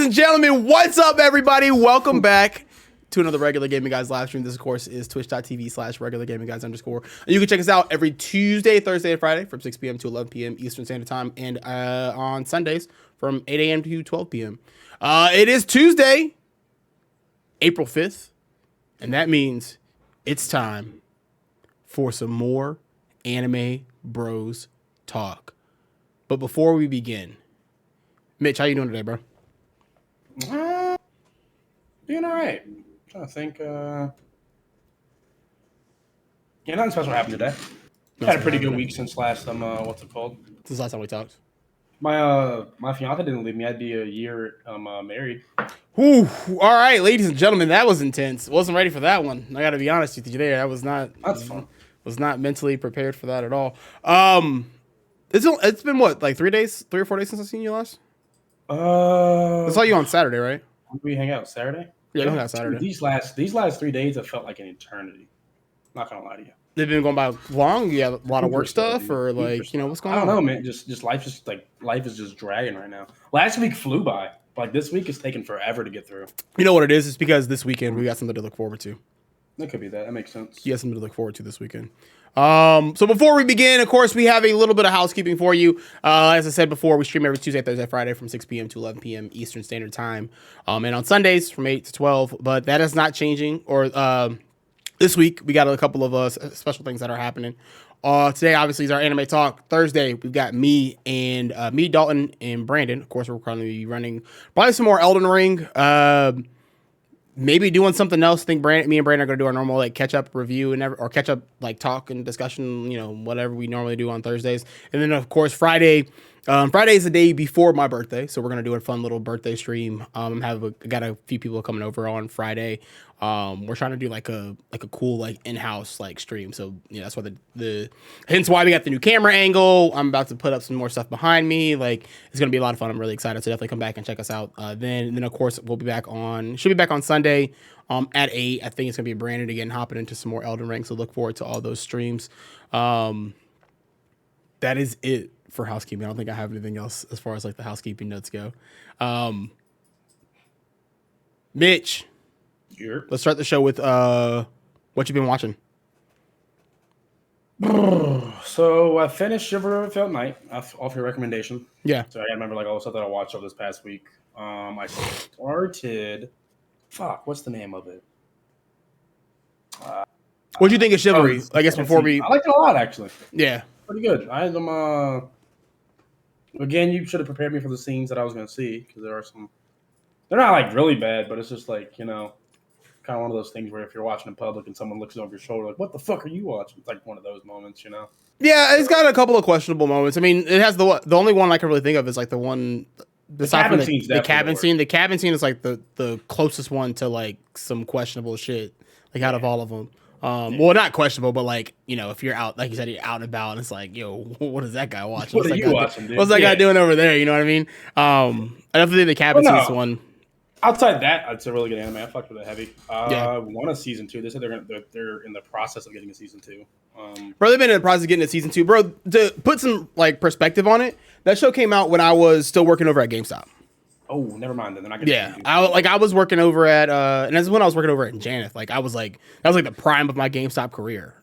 and gentlemen, what's up, everybody? Welcome back to another Regular Gaming Guys live stream. This, of course, is twitch.tv/regulargamingguys_. And you can check us out every Tuesday, Thursday, and Friday from 6 p.m. to 11 p.m. Eastern Standard Time, and on Sundays from 8 a.m. to 12 p.m. It is Tuesday, April 5th, and that means it's time for some more Anime Bros talk. But before we begin, Mitch, how you doing today, bro? Doing all right. Trying to think. Nothing special happened today. Had a pretty good week since last what's it called? Since last time we talked. My fiance didn't leave me. I'd be a year married. Whew. All right, ladies and gentlemen, that was intense. Wasn't ready for that one. I got to be honest with you there. That's fun. Was not mentally prepared for that at all. It's been what, like 3 or 4 days since I've seen you last? I saw you on Saturday, right? We hang out Saturday? Yeah, we hung out Saturday. These last 3 days have felt like an eternity. Not gonna lie to you. They've been going by long. You have a lot of work stuff, or like, you know, what's going on? I don't know, man. Just life is just dragging right now. Last week flew by. Like this week is taking forever to get through. You know what it is? It's because this weekend we got something to look forward to. That could be that. That makes sense. You have something to look forward to this weekend. So before we begin, of course, we have a little bit of housekeeping for you. As I said before, we stream every Tuesday, Thursday, Friday from 6 p.m. to 11 p.m. Eastern Standard Time. And on Sundays from 8 to 12. But that is not changing. Or this week, we got a couple of special things that are happening. Today, obviously, is our anime talk. Thursday, we've got me, Dalton, and Brandon. Of course, we're going to be running probably some more Elden Ring. Maybe doing something else. I think me and Brandon are going to do our normal like catch up review or catch up like talk and discussion, you know, whatever we normally do on Thursdays. And then of course Friday is the day before my birthday, so we're going to do a fun little birthday stream. Got a few people coming over on Friday. We're trying to do like a cool like in-house like stream. So yeah, that's why hence why we got the new camera angle. I'm about to put up some more stuff behind me. Like it's gonna be a lot of fun. I'm really excited to definitely come back and check us out. Then of course should be back on Sunday at 8. I think it's gonna be Brandon again hopping into some more Elden Ring. So look forward to all those streams. That is it for housekeeping. I don't think I have anything else as far as like the housekeeping notes go. Mitch. Sure. Let's start the show with what you've been watching. So I finished Shiver of Felt Night off your recommendation. Yeah. So I remember like all the stuff that I watched over this past week. I started. What's the name of it? What do you think of Chivalry? I guess before we. I liked it a lot actually. Yeah. Pretty good. Again, you should have prepared me for the scenes that I was going to see because there are some. They're not like really bad, but it's just like, you know, kind of one of those things where if you're watching in public and someone looks over your shoulder, like, what the fuck are you watching? It's like one of those moments, you know? Yeah, it's got a couple of questionable moments. I mean, it has the only one I can really think of is like the one. The cabin scene. The cabin scene. The cabin scene is like the closest one to like some questionable shit, like out of all of them. Well, not questionable, but like, you know, if you're out, like you said, you're out and about, and it's like, yo, what is that guy watching? What are you watching, dude? What's that guy doing over there? You know what I mean? I definitely think the cabin scene is one. Outside that, it's a really good anime. I fucked with it heavy. Yeah. Want a season 2. They said they're in the process of getting a season 2. Bro, they've been in the process of getting a season 2. Bro, to put some like perspective on it, that show came out when I was still working over at GameStop. Oh, never mind. Then I was working over at and that's when I was working over at Janeth. Like that was like the prime of my GameStop career.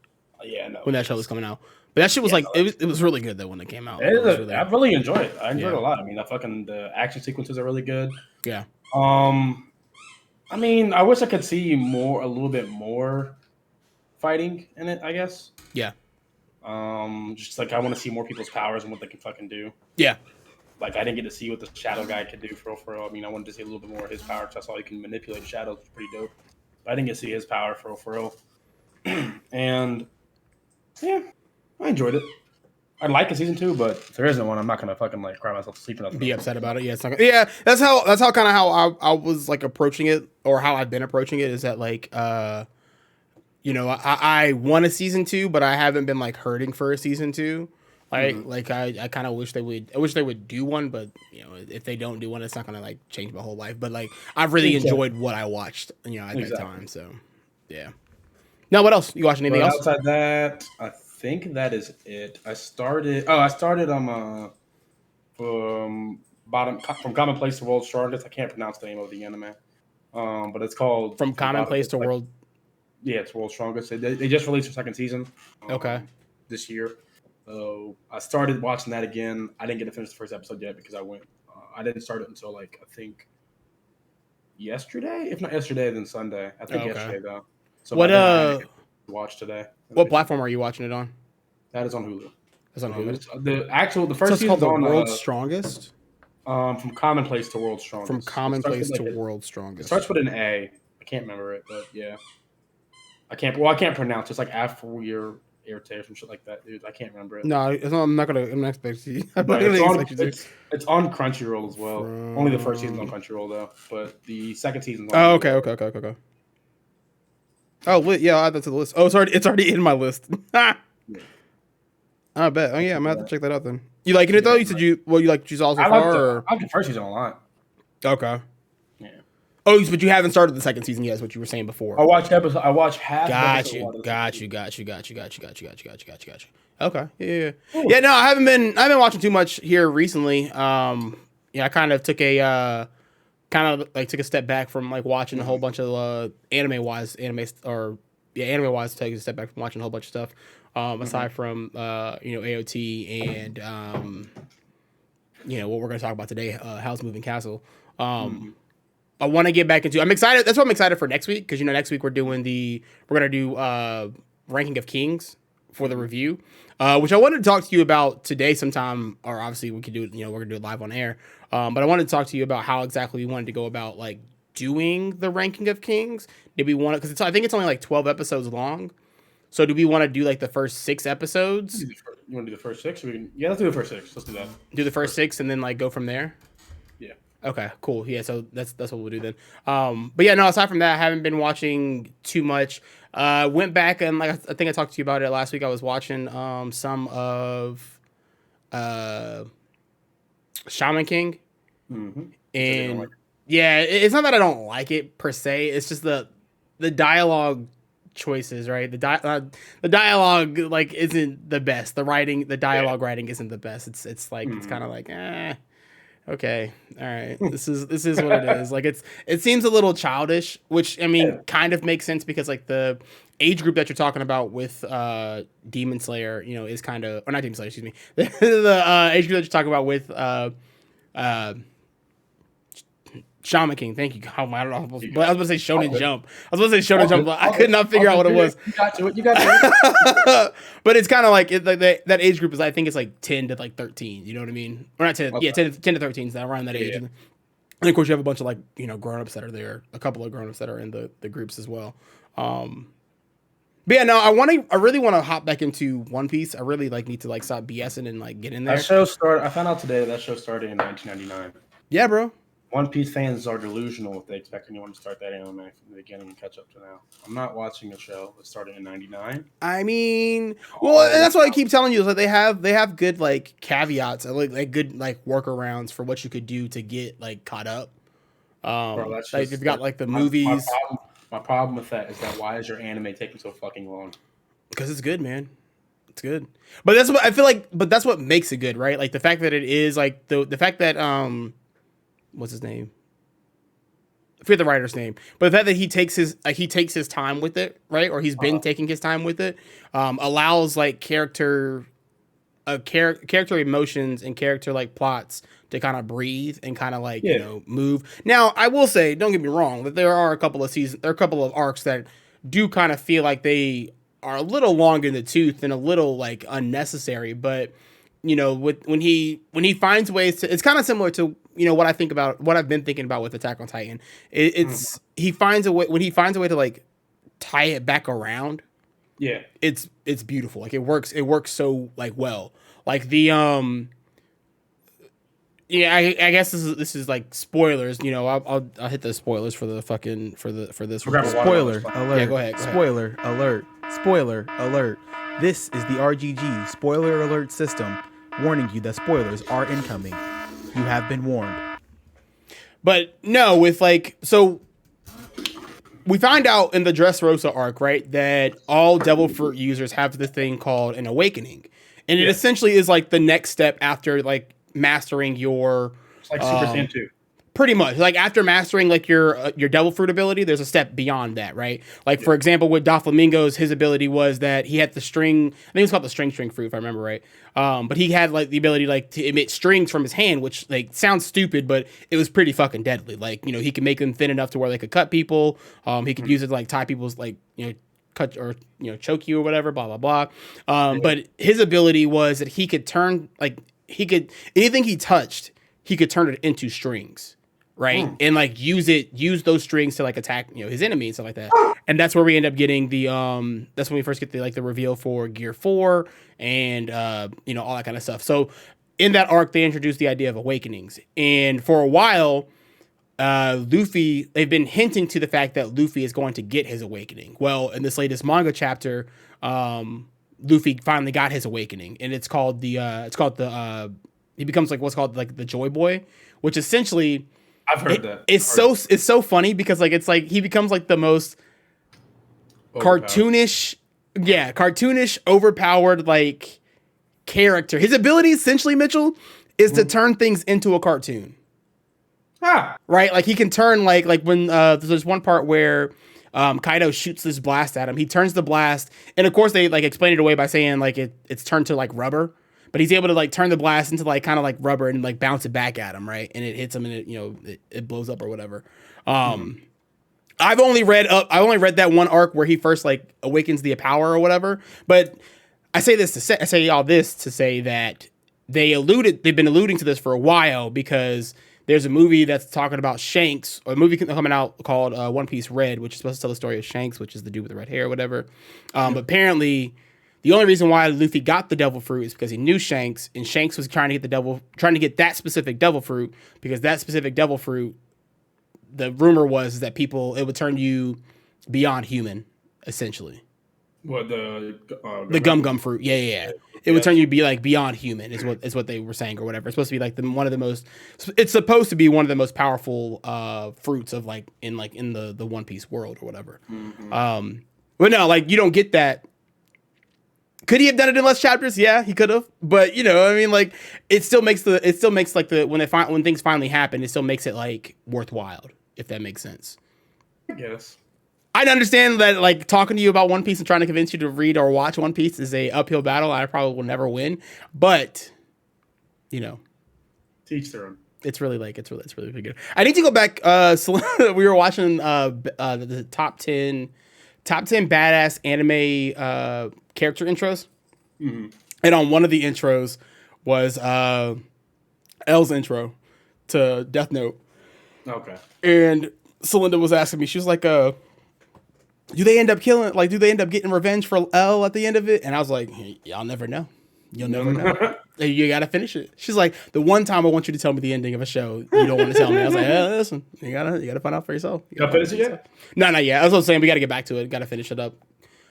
When that show was coming out. But that shit was it was really good though when it came out. I really enjoyed it. I enjoyed it a lot. I mean, the action sequences are really good. Yeah. I mean, I wish I could see a little bit more fighting in it, I guess. Yeah. Just like I want to see more people's powers and what they can fucking do. Yeah. Like I didn't get to see what the shadow guy could do for real. I mean, I wanted to see a little bit more of his power because I saw he can manipulate shadows, which is pretty dope. But I didn't get to see his power for real. And yeah, I enjoyed it. I'd like a season 2, but if there isn't one, I'm not gonna fucking like cry myself to sleep and be upset about it. Yeah, it's not. Yeah, that's how kind of how I was like approaching it, or how I've been approaching it. Is that like, you know, I want a season 2, but I haven't been like hurting for a season 2. Like I kind of wish they would. I wish they would do one, but you know, if they don't do one, it's not gonna like change my whole life. But like, I've really enjoyed what I watched, you know, at that time. So yeah. Now, what else? You watch anything else? Outside that, I think that is it. I started from commonplace to world's strongest. I can't pronounce the name of the anime, but it's called From commonplace to world. Yeah, it's world's strongest. They just released their second season. Okay. This year. So I started watching that again. I didn't get to finish the first episode yet because I didn't start it until like I think yesterday. If not yesterday, then Sunday. I think yesterday though. So what watch today. What platform are you watching it on? That is on Hulu. It's on Hulu. The first season called the World's Strongest. From commonplace to world's strongest. From commonplace to world's strongest. It starts with an A. I can't remember it, but yeah. I can't pronounce it. It's like Afroir Irritator, some shit like that, dude. I can't remember it. No, I'm not expecting you. It's on Crunchyroll as well. Only the first season's on Crunchyroll though, but the second season's on. Oh, okay. Oh, yeah, I'll add that to the list. Oh, it's already in my list. Yeah. I bet. Oh yeah, I'm gonna have to check that out then. You liking it though? You said you like Choose-All so far? I like the first season a lot. Okay. Yeah. Oh, but you haven't started the second season yet, is what you were saying before. I watched half. Got you. Okay. Yeah. Ooh. Yeah, no, I haven't been watching too much here recently. I kind of took a step back from like watching a whole bunch of anime wise take a step back from watching a whole bunch of stuff. Aside from AOT and what we're going to talk about today, Howl's Moving Castle. I want to get back into. I'm excited. That's what I'm excited for next week because next week we're going to do Ranking of Kings for the review, which I wanted to talk to you about today sometime. Or obviously we could do it. We're going to do it live on air. But I wanted to talk to you about how exactly we wanted to go about like doing the Ranking of Kings. Did we want to? Because I think it's only like 12 episodes long. So do we want to do like the first 6 episodes? You want to do the first 6? Yeah, let's do the first 6. Let's do that. Do the first 6 and then like go from there? Yeah. Okay, cool. Yeah, so that's what we'll do then. But yeah, no, aside from that, I haven't been watching too much. Went back and like I think I talked to you about it last week. I was watching some of Shaman King. Mm-hmm. And yeah, it's not that I don't like it per se. It's just the dialogue choices, right? The dialogue like isn't the best. The dialogue writing isn't the best. It's like it's kind of like okay, all right. This is what it is. Like it seems a little childish, which I mean kind of makes sense because like the age group that you're talking about with Demon Slayer, is kind of, or not Demon Slayer, excuse me. The age group that you're talking about with Shaman King, thank you. I don't know. I was about to say Shonen Jump. But I could not figure out what it was. You got to it. But it's kind of like that age group is, I think it's like 10 to like 13. You know what I mean? Or not 10. Okay. Yeah, 10 to 13 is around that age. Yeah. And of course, you have a bunch of like grown-ups that are there. A couple of grown-ups that are in the groups as well. But yeah, no, I really want to hop back into One Piece. I really need to stop BSing and like get in there. I found out today that show started in 1999. Yeah, bro. One Piece fans are delusional if they expect anyone to start that anime from the beginning and catch up to now. I'm not watching a show that started in 99. I mean, and that's why I keep telling you is that they have good like caveats, like good like workarounds for what you could do to get like caught up. Bro, like you've got like the movies. My problem with that is that why is your anime taking so fucking long? Because it's good, man. It's good. But that's what I feel like. But that's what makes it good, right? Like the fact that it is like the fact that what's his name? I forget the writer's name, but the fact that he takes his time with it, right? Or he's been taking his time with it, allows like character emotions and character like plots to kind of breathe and kind of like move. Now, I will say, don't get me wrong, that there are a couple of arcs that do kind of feel like they are a little long in the tooth and a little like unnecessary, but when he finds ways to, it's kind of similar to what I've been thinking about with Attack on Titan. He finds a way to like tie it back around. Yeah, it's beautiful. Like it works so like well. Like the I guess this is like spoilers. I'll hit the spoilers for the fucking for this. Spoiler alert! Yeah, go ahead. Spoiler alert! Spoiler alert! This is the RGG spoiler alert system, warning you that spoilers are incoming. You have been warned. But no, with like so. We find out in the Dressrosa arc, right, that all Devil Fruit users have this thing called an awakening. And it essentially is like the next step after like mastering your It's like Super Saiyan 2. Pretty much, like after mastering like your devil fruit ability, there's a step beyond that, right? Like for example, with Doflamingo's, his ability was that he had the string. I think it's called the string fruit, if I remember right. But he had like the ability like to emit strings from his hand, which like sounds stupid, but it was pretty fucking deadly. Like he could make them thin enough to where they could cut people. He could use it to like tie people's like cut or choke you or whatever. Blah blah blah. But his ability was that he could turn anything he touched, he could turn it into strings. Right. And like use those strings to like attack, his enemy and stuff like that. And that's where we end up getting that's when we first get the reveal for Gear 4 and, all that kind of stuff. So in that arc, they introduced the idea of awakenings. And for a while, Luffy, they've been hinting to the fact that Luffy is going to get his awakening. Well, in this latest manga chapter, Luffy finally got his awakening, and he becomes like what's called like the Joy Boy, which essentially, I've heard that. It's so funny because like it's like he becomes like the most cartoonish, overpowered like character. His ability essentially, Mitchell, is to turn things into a cartoon. Right? Like he can turn like when there's one part where Kaido shoots this blast at him. He turns the blast, and of course they like explain it away by saying like it's turned to like rubber. But he's able to like turn the blast into like kind of like rubber and like bounce it back at him, right? And it hits him and it blows up or whatever. I've only read that one arc where he first like awakens the power or whatever. But I say all this to say that they've been alluding to this for a while because there's a movie that's talking about Shanks, or a movie coming out called One Piece Red, which is supposed to tell the story of Shanks, which is the dude with the red hair or whatever. But apparently, the only reason why Luffy got the devil fruit is because he knew Shanks, and Shanks was trying to get that specific devil fruit, because that specific devil fruit, the rumor was that it would turn you beyond human, essentially. What the gum fruit? Yeah. It would turn you to be like beyond human, is what they were saying or whatever. It's supposed to be like it's supposed to be one of the most powerful fruits of like in the One Piece world or whatever. Mm-hmm. But no, like you don't get that. Could he have done it in less chapters? Yeah, he could have. But I mean, like it still makes like when things finally happen, it still makes it like worthwhile, if that makes sense. I guess. I understand that like talking to you about One Piece and trying to convince you to read or watch One Piece is a uphill battle. I probably will never win, but teach their own. It's really pretty good. I need to go back. So we were watching the top 10 badass anime character intros, and on one of the intros was L's intro to Death Note. Okay. And Celinda was asking me, she was like, do they end up getting revenge for L at the end of it? And I was like, y'all never know. You'll never know. You gotta finish it. She's like, the one time I want you to tell me the ending of a show, you don't want to tell me. I was like, listen, you gotta find out for yourself. You gotta finish it yet? No, not yet. I was saying we gotta get back to it. Gotta finish it up.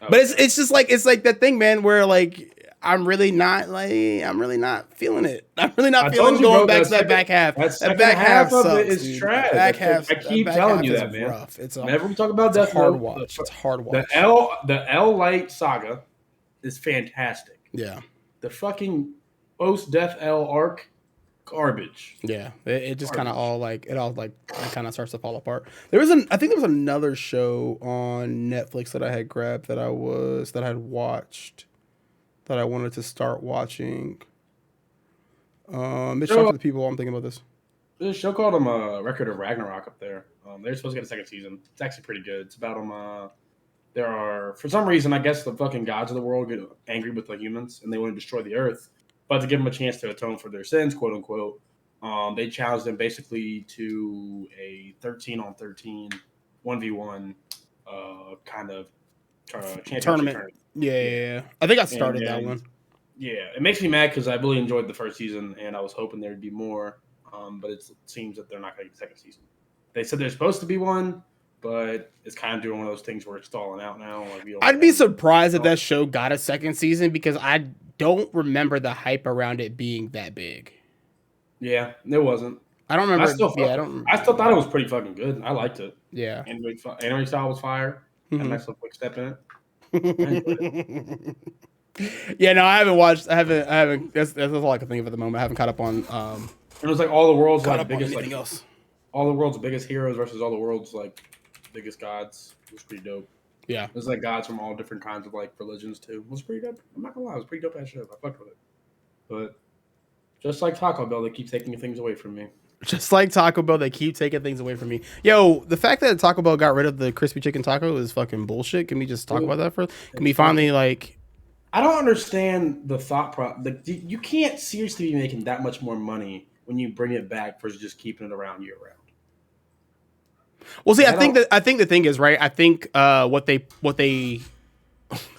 Okay. But it's just like that thing, man, where like I'm really not feeling it. I'm really not feeling going back to that back half. That back half of sucks, it is dude. trash. Back half, I keep telling you that, man. Rough. Whenever we talk about Death hard Note, watch. It's hard watch. The L Light saga is fantastic. Yeah. The fucking post Death L arc, garbage. Yeah, it just kind of it kind of starts to fall apart. I think there was another show on Netflix that I had grabbed that I had watched that I wanted to start watching. Mitch, talk to the people. I'm thinking about this. There's a show called Record of Ragnarok up there. They're supposed to get a second season. It's actually pretty good. It's about there are, for some reason, I guess the fucking gods of the world get angry with the humans and they want to destroy the earth. But to give them a chance to atone for their sins, quote unquote, they challenged them basically to a 13-on-13, 1v1 kind of tournament. Yeah. I think I started that one. Yeah, it makes me mad because I really enjoyed the first season and I was hoping there'd be more. But it seems that they're not going to get a second season. They said there's supposed to be one, but it's kind of doing one of those things where it's stalling out now. Like I'd be surprised if that show got a second season because I don't remember the hype around it being that big. Yeah, it wasn't. I don't remember. I still thought it was pretty fucking good. I liked it. Yeah. Anime style was fire. Had a nice little quick step in it. Yeah, no, I haven't watched. I haven't. That's all I can think of at the moment. I haven't caught up on It was like all the world's caught like up on biggest anything like else. all the world's biggest heroes versus all the world's like biggest gods. It was pretty dope. Yeah. It was like gods from all different kinds of like religions too. It was pretty dope. I'm not gonna lie, it was pretty dope ass show. I fucked with it. But just like Taco Bell, they keep taking things away from me. Just like Taco Bell, they keep taking things away from me. Yo, the fact that Taco Bell got rid of the crispy chicken taco is fucking bullshit. Can we just talk about that for? Can we finally like? I don't understand the thought process. Like, you can't seriously be making that much more money when you bring it back versus just keeping it around year round. Well, see, I think the thing is right. I think what they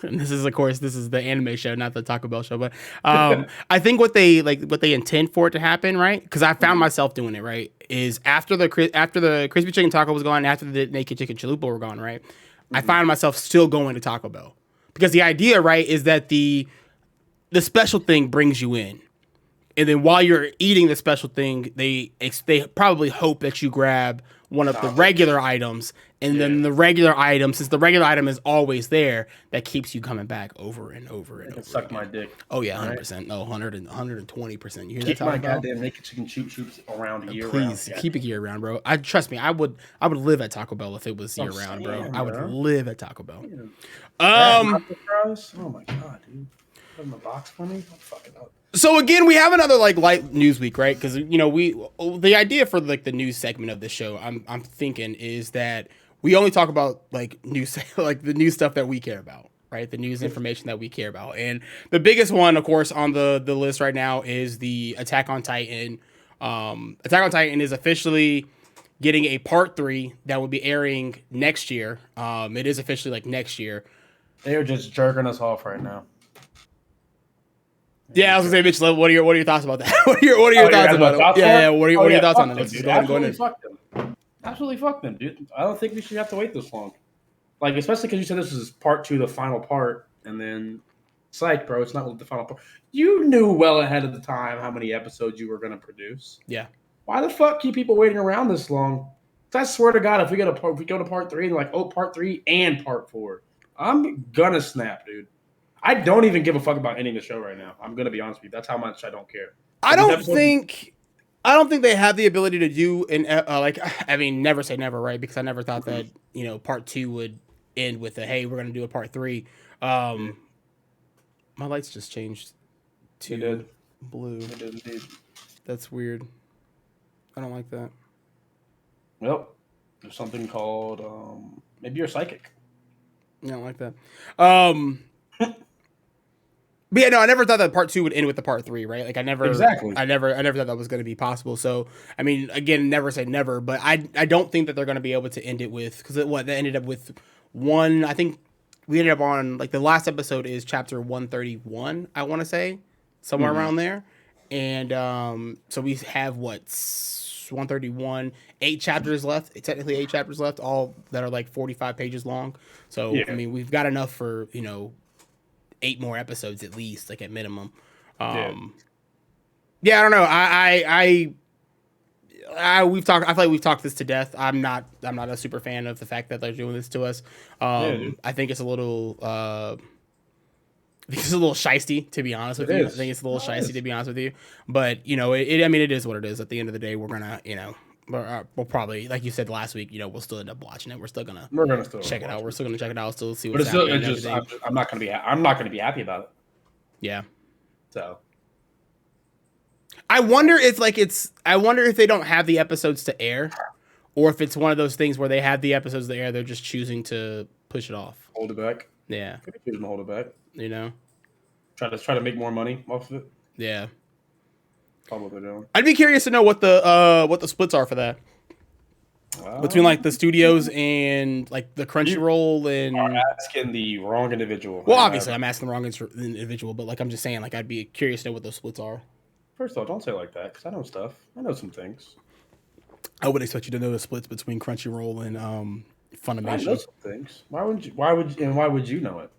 and this is of course this is the anime show, not the Taco Bell show, but I think what they intend for it to happen, right? Because I found myself doing it, right? Is after the crispy chicken taco was gone, after the naked chicken chalupa were gone, right? I find myself still going to Taco Bell because the idea, right, is that the special thing brings you in. And then while you're eating the special thing, they probably hope that you grab one of the regular items, and then the regular item, since the regular item is always there, that keeps you coming back over and over and over. Suck my dick. Oh yeah, 100%. No, 120%. You hear Keep that? my goddamn naked chicken shoops around year round. Please keep it year round, bro. Trust me. I would live at Taco Bell if it was year round, bro. I would live at Taco Bell. Oh my god, dude! Put in the box for me. I'm fucking up. So again, we have another like light news week, right? Because the idea for like the news segment of this show, I'm thinking is that we only talk about like news, like the news stuff that we care about, right? The news information that we care about, and the biggest one, of course, on the list right now is the Attack on Titan. Attack on Titan is officially getting a part 3 that will be airing next year. It is officially like next year. They are just jerking us off right now. Yeah, I was gonna say, Mitch. What are your thoughts about that? what are your thoughts about it? Yeah. What are your thoughts on it? Let's just go ahead and go in. Fuck them. Absolutely fuck them, dude. I don't think we should have to wait this long. Like, especially because you said this is part 2, the final part, and then psych, bro. It's not the final part. You knew well ahead of the time how many episodes you were gonna produce. Yeah. Why the fuck keep people waiting around this long? I swear to God, if we go to part 3 and like, oh, part 3 and part 4, I'm gonna snap, dude. I don't even give a fuck about ending the show right now. I'm gonna be honest with you. That's how much I don't care. I don't think they have the ability to do never say never, right? Because I never thought that part 2 would end with hey, we're gonna do a part 3. My lights just changed to blue. It did indeed. That's weird. I don't like that. Well, there's something called maybe you're psychic. I don't like that. But yeah, no, I never thought that part 2 would end with the part 3, right? Like I never thought that was going to be possible. So I mean, again, never say never, but I don't think that they're going to be able to end it with because they ended up with one. I think we ended up on like the last episode is chapter 131. I want to say somewhere around there, and so we have 131, 8 chapters left. Technically 8 chapters left, all that are like 45 pages long. So I mean, we've got enough for 8 more episodes at least, like at minimum. Yeah, I don't know. I we've talked. I feel like we've talked this to death. I'm not a super fan of the fact that they're doing this to us. I think it's a little. I think it's a little shiesty, to be honest with you. I think it's a little shiesty, to be honest with you. But it is what it is. At the end of the day, we're gonna we'll probably, like you said last week, we'll still end up watching it. We're gonna still check it out. We're still gonna check it out. Still see what's happening. But it's still, I'm not gonna be happy about it. Yeah. So I wonder if they don't have the episodes to air, or if it's one of those things where they have the episodes to air, they're just choosing to push it off, hold it back. Yeah. Could be choosing to hold it back. Try to make more money off of it. Yeah. Probably what they're doing. I'd be curious to know what the splits are for that. Between like the studios and like the Crunchyroll and. You're asking the wrong individual. Well, obviously, I'm asking the wrong individual, but like I'm just saying, like I'd be curious to know what those splits are. First of all, don't say it like that because I know stuff. I know some things. I would expect you to know the splits between Crunchyroll and Funimation. I know some things. Why would you know it?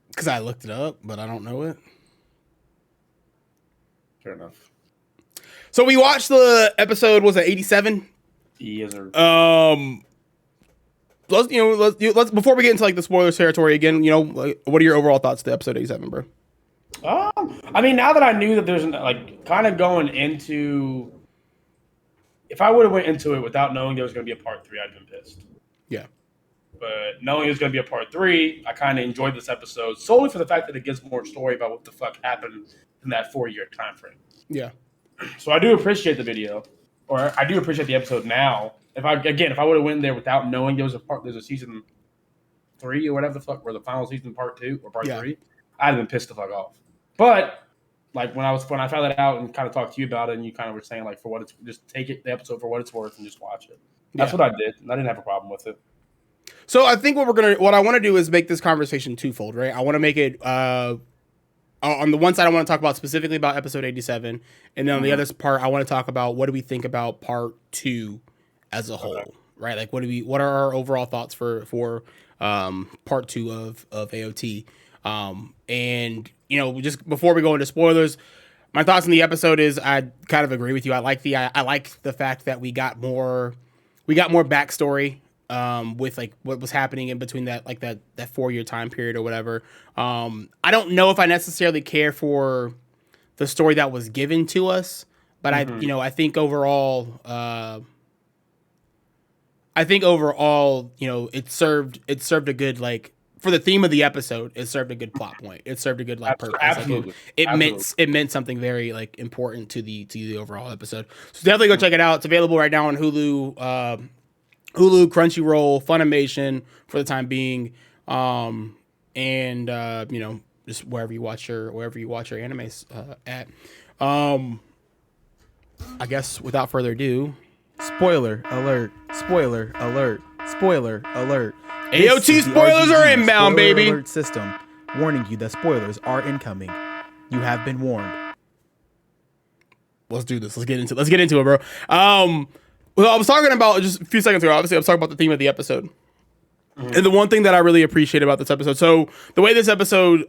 Because I looked it up, but I don't know it. Fair enough. So we watched the episode. Was it 87? Yes, sir. Let's before we get into like the spoilers territory again. What are your overall thoughts to episode 87, bro? I mean, now that I knew that there's like kind of going into, if I would have went into it without knowing there was going to be a part 3, I'd have been pissed. Yeah. But knowing it was going to be a part 3, I kind of enjoyed this episode solely for the fact that it gives more story about what the fuck happened in that 4-year time frame. Yeah. So I do appreciate the video, or I do appreciate the episode now. If I would have went there without knowing there's a season 3 or whatever the fuck, or the final season part 2 or part 3, I'd have been pissed the fuck off. But like when I found that out and kind of talked to you about it, and you kind of were saying like, for what it's, just take the episode for what it's worth and just watch it. That's what I did, and I didn't have a problem with it. So I think what I want to do is make this conversation twofold, right? I want to make it on the one side, I want to talk about specifically about episode 87, and then on the other part, I want to talk about what do we think about part 2 as a whole, right? Like what are our overall thoughts for part 2 of AOT? And just before we go into spoilers, my thoughts on the episode is I kind of agree with you. I like the fact that we got more backstory with like what was happening in between that 4-year time period or whatever. I don't know if I necessarily care for the story that was given to us, but I think overall, it served a good, like, for the theme of the episode, it served a good plot point. It served a good purpose. Absolutely. Like, it meant something very like important to the overall episode. So definitely go check it out. It's available right now on Hulu, Crunchyroll, Funimation for the time being, and just wherever you watch your animes at. I guess without further ado, Spoiler alert! Spoiler alert! Spoiler alert! AOT This is the spoilers RGG are inbound, spoiler baby. Alert system, warning you that spoilers are incoming. You have been warned. Let's do this. Let's get into it, bro. Well, I was talking about just a few seconds ago. Obviously, I was talking about the theme of the episode. And the one thing that I really appreciate about this episode, so the way this episode,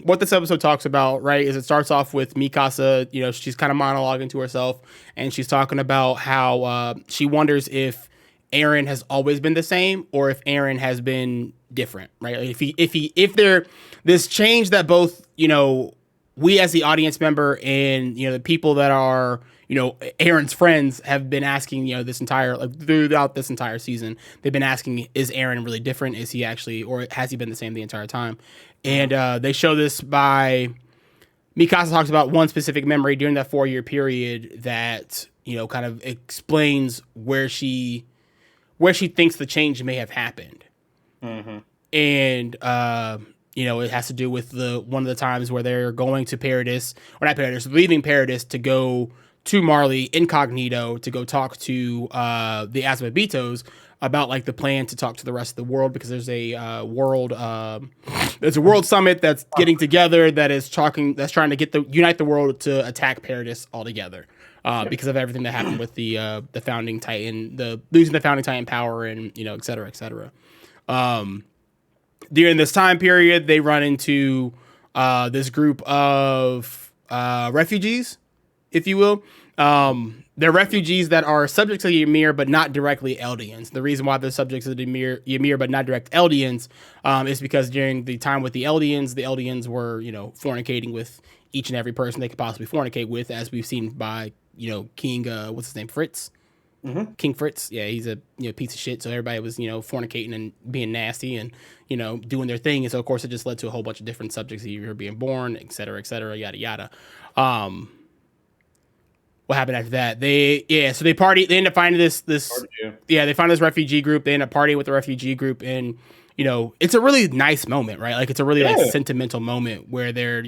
what this episode talks about, right, is it starts off with Mikasa, she's kind of monologuing to herself, and she's talking about how she wonders if Eren has always been the same or if Eren has been different, right? If there, this change that both, we as the audience member and, the people that are, Eren's friends have been asking, throughout this entire season, they've been asking, is Eren really different? Is he actually, or has he been the same the entire time? And they show this by, Mikasa talks about one specific memory during that 4-year period that, kind of explains where she thinks the change may have happened. Mm-hmm. And, it has to do with one of the times where they're going to Paradis, or not Paradis, leaving Paradis to go to Marley incognito to go talk to the Azabitos about like the plan to talk to the rest of the world, because there's a world summit that's getting together that's trying to unite the world to attack Paradis altogether. Because of everything that happened with the founding Titan, losing the founding Titan power, and et cetera, et cetera. During this time period, they run into this group of refugees, if you will. They're refugees that are subjects of Ymir, but not directly Eldians. The reason why they're subjects of Ymir, but not direct Eldians, is because during the time with the Eldians were, fornicating with each and every person they could possibly fornicate with, as we've seen by, King, what's his name, Fritz? Mm-hmm. King Fritz. Yeah, he's a piece of shit. So everybody was, fornicating and being nasty and, doing their thing. And so, of course, it just led to a whole bunch of different subjects of Ymir being born, et cetera, yada, yada. What happened after that? So they party. They end up finding this. They find this refugee group. They end up partying with the refugee group, and it's a really nice moment, right? Like, it's a really like sentimental moment where they're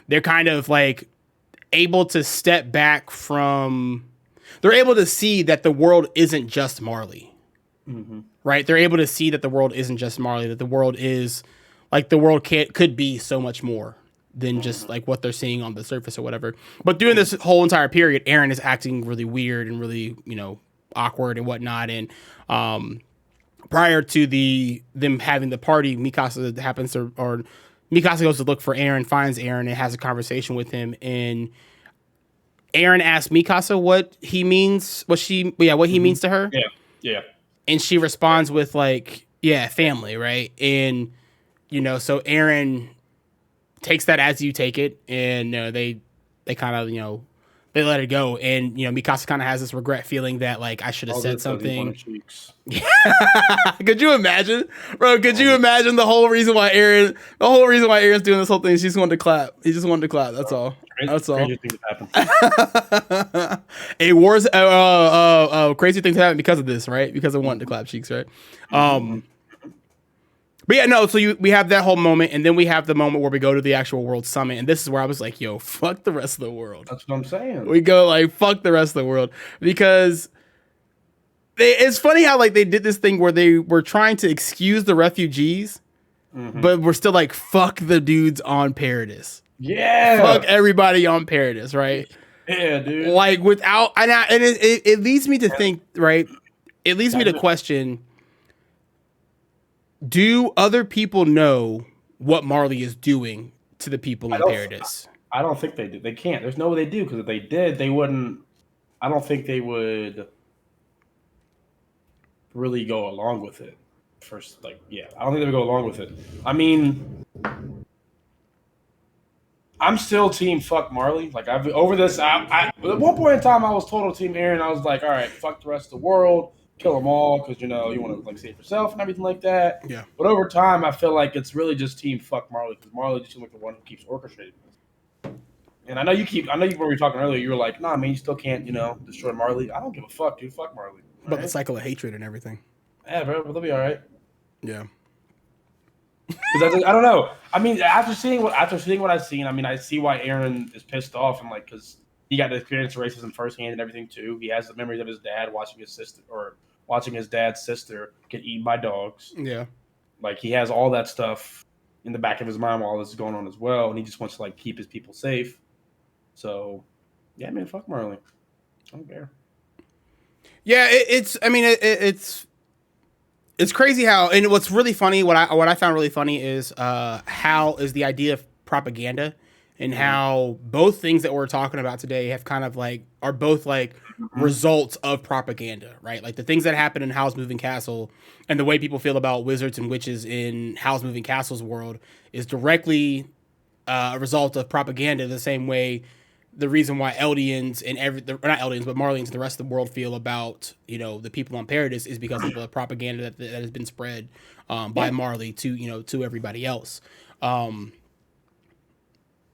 they're kind of like able to step back from. They're able to see that the world isn't just Marley, right? They're able to see that the world isn't just Marley. That the world is like could be so much more than just like what they're seeing on the surface or whatever. But during this whole entire period, Eren is acting really weird and really, awkward and whatnot. And prior to them having the party, Mikasa goes to look for Eren, finds Eren, and has a conversation with him. And Eren asks Mikasa what he means, what he means to her. Yeah. And she responds with like, yeah, family, right? And, so Eren takes that as you take it, and they kind of they let it go, and Mikasa kind of has this regret feeling that like I should have said something. Could you imagine, bro? Could you imagine the whole reason why Aaron's doing this whole thing? She just wanted to clap. He just wanted to clap. That's all. That's all. Crazy things happen. Crazy things happen because of this, right? Because of wanting to clap cheeks, right? But yeah, no. So we have that whole moment, and then we have the moment where we go to the actual World Summit, and this is where I was like, "Yo, fuck the rest of the world." That's what I'm saying. We go like, "Fuck the rest of the world," because it's funny how like they did this thing where they were trying to excuse the refugees, but we're still like, "Fuck the dudes on Paradis." Yeah, fuck everybody on Paradis, right? Yeah, dude. Like without, and it leads me to think, right? It leads me to question. Do other people know what Marley is doing to the people in Paradis? I don't think they do. They can't. There's no way they do, because if they did, they wouldn't. I don't think they would really go along with it. First, I don't think they would go along with it. I mean, I'm still team fuck Marley. Like at one point in time, I was total team Aaron. I was like, all right, fuck the rest of the world. Kill them all because you want to like save yourself and everything like that. Yeah. But over time, I feel like it's really just team fuck Marley, because Marley just seems like the one who keeps orchestrating this. And I know when we were talking earlier, you were like, "Nah, man, you still can't destroy Marley." I don't give a fuck, dude. Fuck Marley. But the cycle of hatred and everything. Yeah, bro, but they'll be all right. Yeah. Because I don't know. I mean, after seeing what I've seen, I mean, I see why Aaron is pissed off, and like because he got to experience racism firsthand and everything too. He has the memories of his dad watching his dad's sister get eaten by dogs. Yeah. Like, he has all that stuff in the back of his mind while this is going on as well, and he just wants to, like, keep his people safe. So, yeah, man, fuck Marley. I don't care. Yeah, it's crazy how, and what's really funny, what I found really funny is how is the idea of propaganda, and how both things that we're talking about today have kind of like are both like results of propaganda, right? Like the things that happen in Howl's Moving Castle and the way people feel about wizards and witches in Howl's Moving Castle's world is directly a result of propaganda. The same way the reason why Eldians and not Eldians, but Marlians and the rest of the world feel about the people on Paradis is because of the propaganda that has been spread by Marley to everybody else.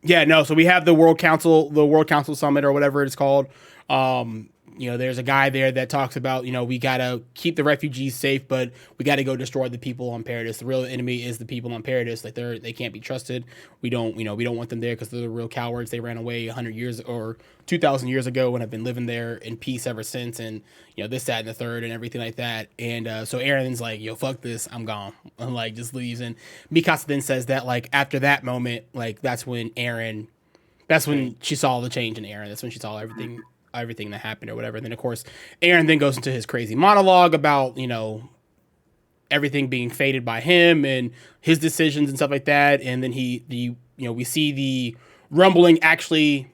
Yeah, no. So we have the World Council Summit or whatever it's called. There's a guy there that talks about, we gotta keep the refugees safe, but we gotta go destroy the people on Paradis. The real enemy is the people on Paradis. Like they can't be trusted. We don't want them there because they're the real cowards. They ran away 100 years or 2,000 years ago and have been living there in peace ever since. And this, that, and the third, and everything like that. And so Aaron's like, yo, fuck this, I'm gone. And like just leaves. And Mikasa then says that like after that moment, like that's when she saw the change in Aaron. That's when she saw everything that happened or whatever. And then of course Aaron then goes into his crazy monologue about everything being fated by him and his decisions and stuff like that. And then we see the rumbling actually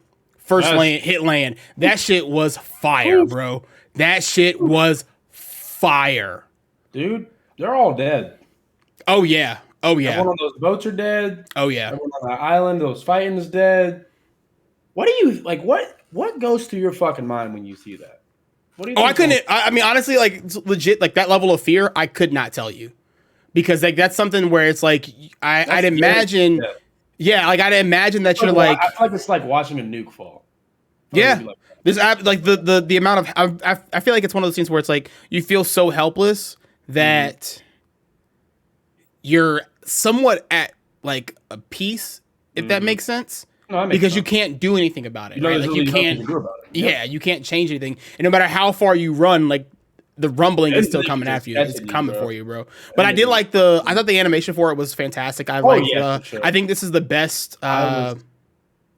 hit land. That shit was fire, bro. That shit was fire, dude. They're all dead. Oh yeah. Everyone on those boats are dead. Oh yeah. Everyone on the island, those fighting is dead. What do you like? What goes through your fucking mind when you see that? What do you? I couldn't. I mean, honestly, like legit, like that level of fear, I could not tell you, because like that's something where it's like I'd imagine. Yeah, like I'd imagine that you're like. I feel like it's like watching a nuke fall. Yeah, there's like the amount of I feel like it's one of those things where it's like you feel so helpless that you're somewhat at like a peace, if that makes sense. No, because you can't do anything about it. Right? Like you can't. Yeah, you can't change anything. And no matter how far you run, like the rumbling is still coming after you. It's coming for you, bro. But I did like I thought the animation for it was fantastic. Sure. I think this is the best. I was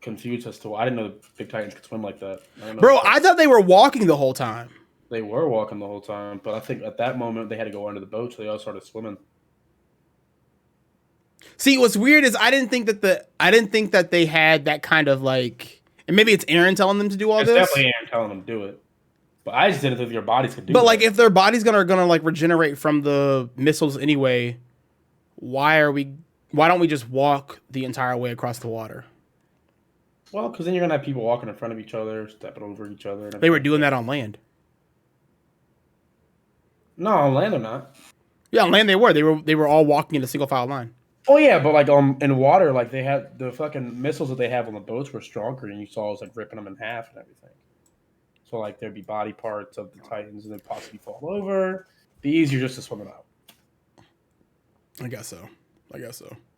confused as to why I didn't know the big titans could swim like that. I thought they were walking the whole time. They were walking the whole time, but I think at that moment they had to go under the boat, so they all started swimming. See, what's weird is I didn't think that they had that kind of like, and maybe it's Aaron telling them to do all this. It's definitely Aaron telling them to do it. But I just didn't think their bodies could do it. But like, if their bodies gonna like regenerate from the missiles anyway, why are we Why don't we just walk the entire way across the water? Well, because then you're gonna have people walking in front of each other, stepping over each other. They were doing that on land. No, on land or not. Yeah, on land they were. They were all walking in a single file line. Oh yeah, but like in water, like they had the fucking missiles that they have on the boats were stronger, and you saw it was like ripping them in half and everything. So like there'd be body parts of the Titans, and they'd possibly fall over. Be easier just to swim them out. I guess so.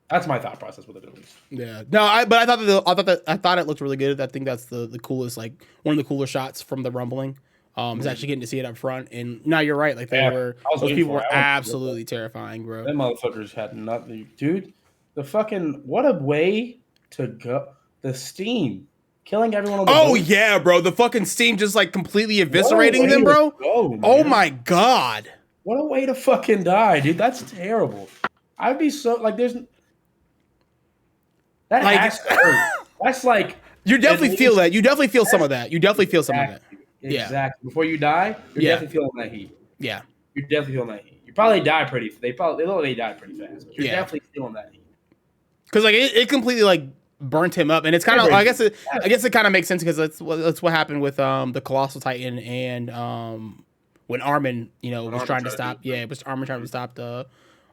That's my thought process with it, at least. Yeah. No, I thought it looked really good. I think that's the coolest, like one of the cooler shots from the rumbling. Is actually getting to see it up front. And no, you're right. Like those people were absolutely terrifying, bro. Them motherfuckers had nothing, dude. The fucking what a way to go. The steam killing everyone on the boat. Yeah, bro. The fucking steam just like completely eviscerating them, bro. Oh my god. What a way to fucking die, dude. That's terrible. I'd be so like there's that like, has to hurt. That's like you definitely feel that. You definitely feel some of that. Exactly. Before you die, you're definitely feeling that heat. Yeah. You're definitely feeling that heat. You probably die pretty. They die pretty fast. But you're definitely feeling that heat. Because like it completely like burnt him up, and it's kind of I guess it kind of makes sense because that's what happened with the Colossal Titan and when Armin was trying to stop Armin trying to stop the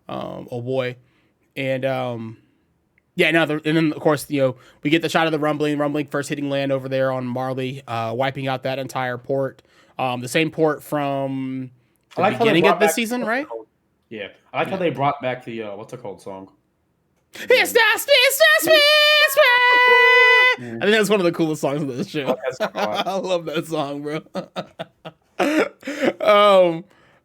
old boy, and and then of course we get the shot of the rumbling first hitting land over there on Marley, wiping out that entire port, the same port from the beginning of this season, right? Yeah, I like how they brought back the what's it called song? It's just me. I think that's one of the coolest songs of this show. I love that song, bro.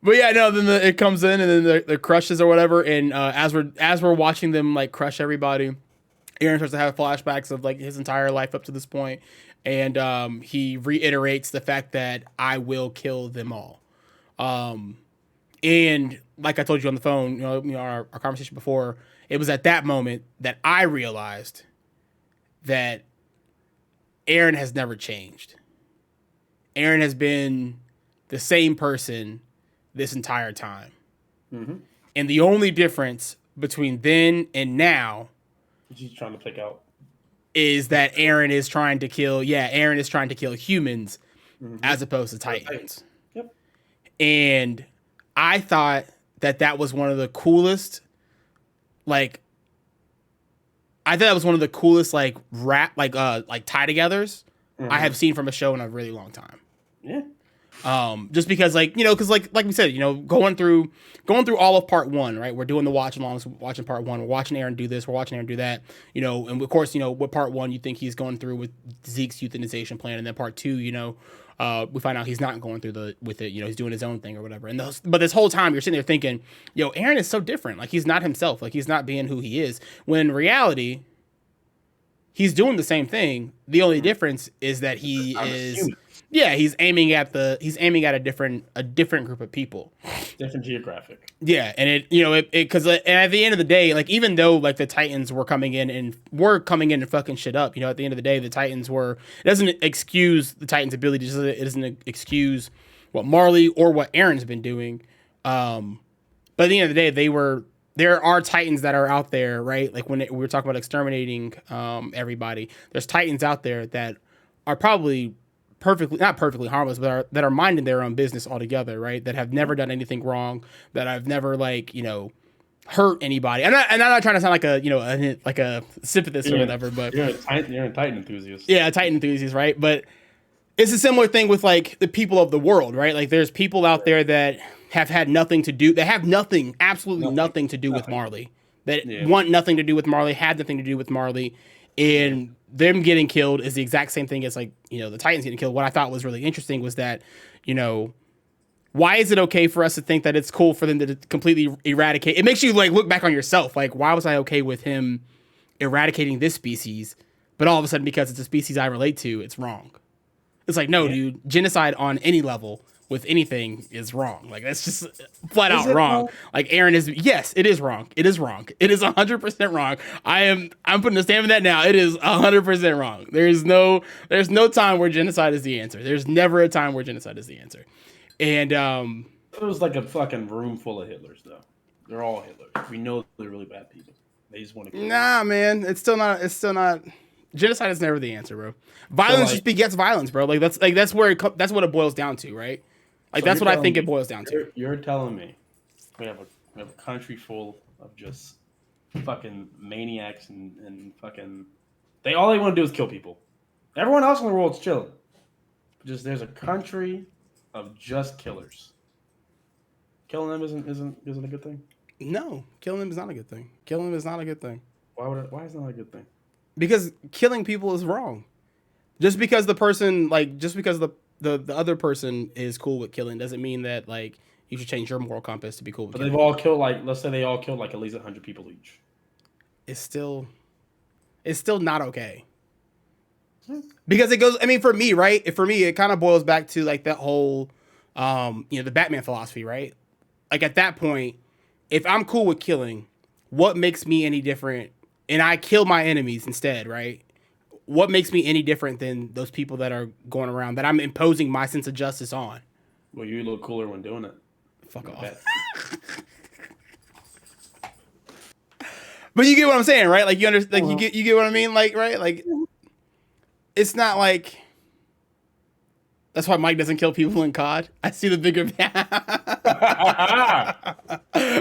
But yeah, no. Then it comes in, and then the crushes or whatever. And as we're watching them like crush everybody, Aaron starts to have flashbacks of like his entire life up to this point, and he reiterates the fact that I will kill them all. And like I told you on the phone, our conversation before, it was at that moment that I realized that Aaron has never changed. Aaron has been the same person this entire time. Mm-hmm. And the only difference between then and now he's trying to pick out is that Aaron is trying to kill humans as opposed to Titans. Yep. And I thought that was one of the coolest like tie togethers I have seen from a show in a really long time. Yeah. Just because like we said, going through all of part one, right? We're doing the watch alongs, watching part one, we're watching Aaron do this, we're watching Aaron do that, and of course, with part one, you think he's going through with Zeke's euthanization plan, and then part two, we find out he's not going through with it, he's doing his own thing or whatever. But this whole time you're sitting there thinking, Aaron is so different. Like he's not himself. Like he's not being who he is. When in reality, he's doing the same thing. The only difference is that he is, he's aiming at a different group of people, different geographic. Yeah, and because at the end of the day, like even though like the Titans were coming in and fucking shit up, at the end of the day, the Titans it doesn't excuse the Titans' ability, it doesn't excuse what Marley or what Aaron's been doing. But at the end of the day, there are Titans that are out there, right? Like when we were talking about exterminating everybody, there's Titans out there that are probably not perfectly harmless, but that are minding their own business altogether, right? That have never done anything wrong, that I've never hurt anybody. I'm not trying to sound like a sympathist or whatever, but you're a Titan enthusiast. Yeah, a Titan enthusiast, right? But it's a similar thing with like the people of the world, right? Like there's people out there that have had nothing to do, that have absolutely nothing to do with Marley, that want nothing to do with Marley, had nothing to do with Marley, and them getting killed is the exact same thing as like, the Titans getting killed. What I thought was really interesting was that, why is it okay for us to think that it's cool for them to completely eradicate? It makes you like look back on yourself. Like, why was I okay with him eradicating this species? But all of a sudden, because it's a species I relate to, it's wrong. It's like, no, dude, genocide on any level with anything is wrong. Like that's just flat out wrong. Wrong? Like Aaron yes, it is wrong. It is wrong. It is 100% wrong. I'm putting a stamp on that now. It is 100% wrong. There's no time where genocide is the answer. There's never a time where genocide is the answer. And it was like a fucking room full of Hitlers though. They're all Hitlers. We know they're really bad people. They just want to. Nah, man, it's still not. Genocide is never the answer, bro. Violence just begets violence, bro. Like that's where that's what it boils down to, right? Like So that's what I think me, it boils down to. You're telling me we have a country full of just fucking maniacs and fucking all they want to do is kill people. Everyone else in the world's chilling. Just there's a country of just killers. Killing them isn't a good thing. No, killing them is not a good thing. Killing them is not a good thing. Why is that not a good thing? Because killing people is wrong. Just because the person, the other person is cool with killing doesn't mean that like you should change your moral compass to be cool with But killing. they've all killed let's say they all killed at least 100 people each. It's still not okay. Because it goes, I mean, for me, right? For me, it kind of boils back to like that whole, the Batman philosophy, right? Like at that point, if I'm cool with killing, what makes me any different? And I kill my enemies instead, right? What makes me any different than those people that are going around that I'm imposing my sense of justice on? Well, you look cooler when doing it. Fuck off. But you get what I'm saying, right? Like you understand, like you get what I mean, like right? Like it's not like that's why Mike doesn't kill people in COD. I see the bigger.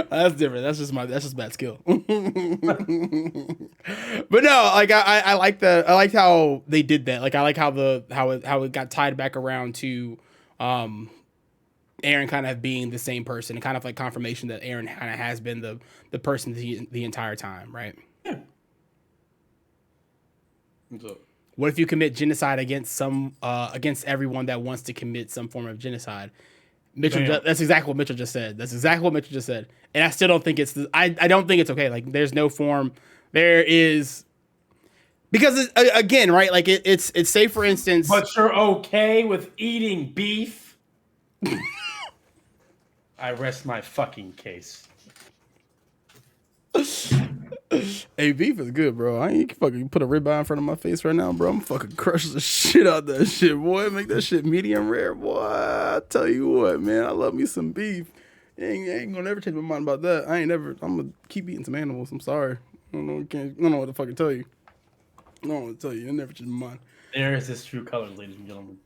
That's different. That's just bad skill. But no, like I like I liked how they did that. Like I like how it got tied back around to Aaron kind of being the same person, and kind of like confirmation that Aaron kind of has been the person the entire time, right? Yeah. What's up? What if you commit genocide against everyone that wants to commit some form of genocide? That's exactly what Mitchell just said. And I still don't think I don't think it's okay. Like there's no form. There is because again, right? Like it's say for instance. But you're okay with eating beef? I rest my fucking case. Hey, beef is good, bro. I ain't fucking put a ribeye in front of my face right now, bro. I'm fucking crushing the shit out that shit, boy. Make that shit medium rare, boy. I tell you what, man. I love me some beef. I ain't gonna never change my mind about that. I'm gonna keep eating some animals. I'm sorry. I don't know what to fucking tell you. I don't know what to tell you. I never change my mind. There is his true color, ladies and gentlemen.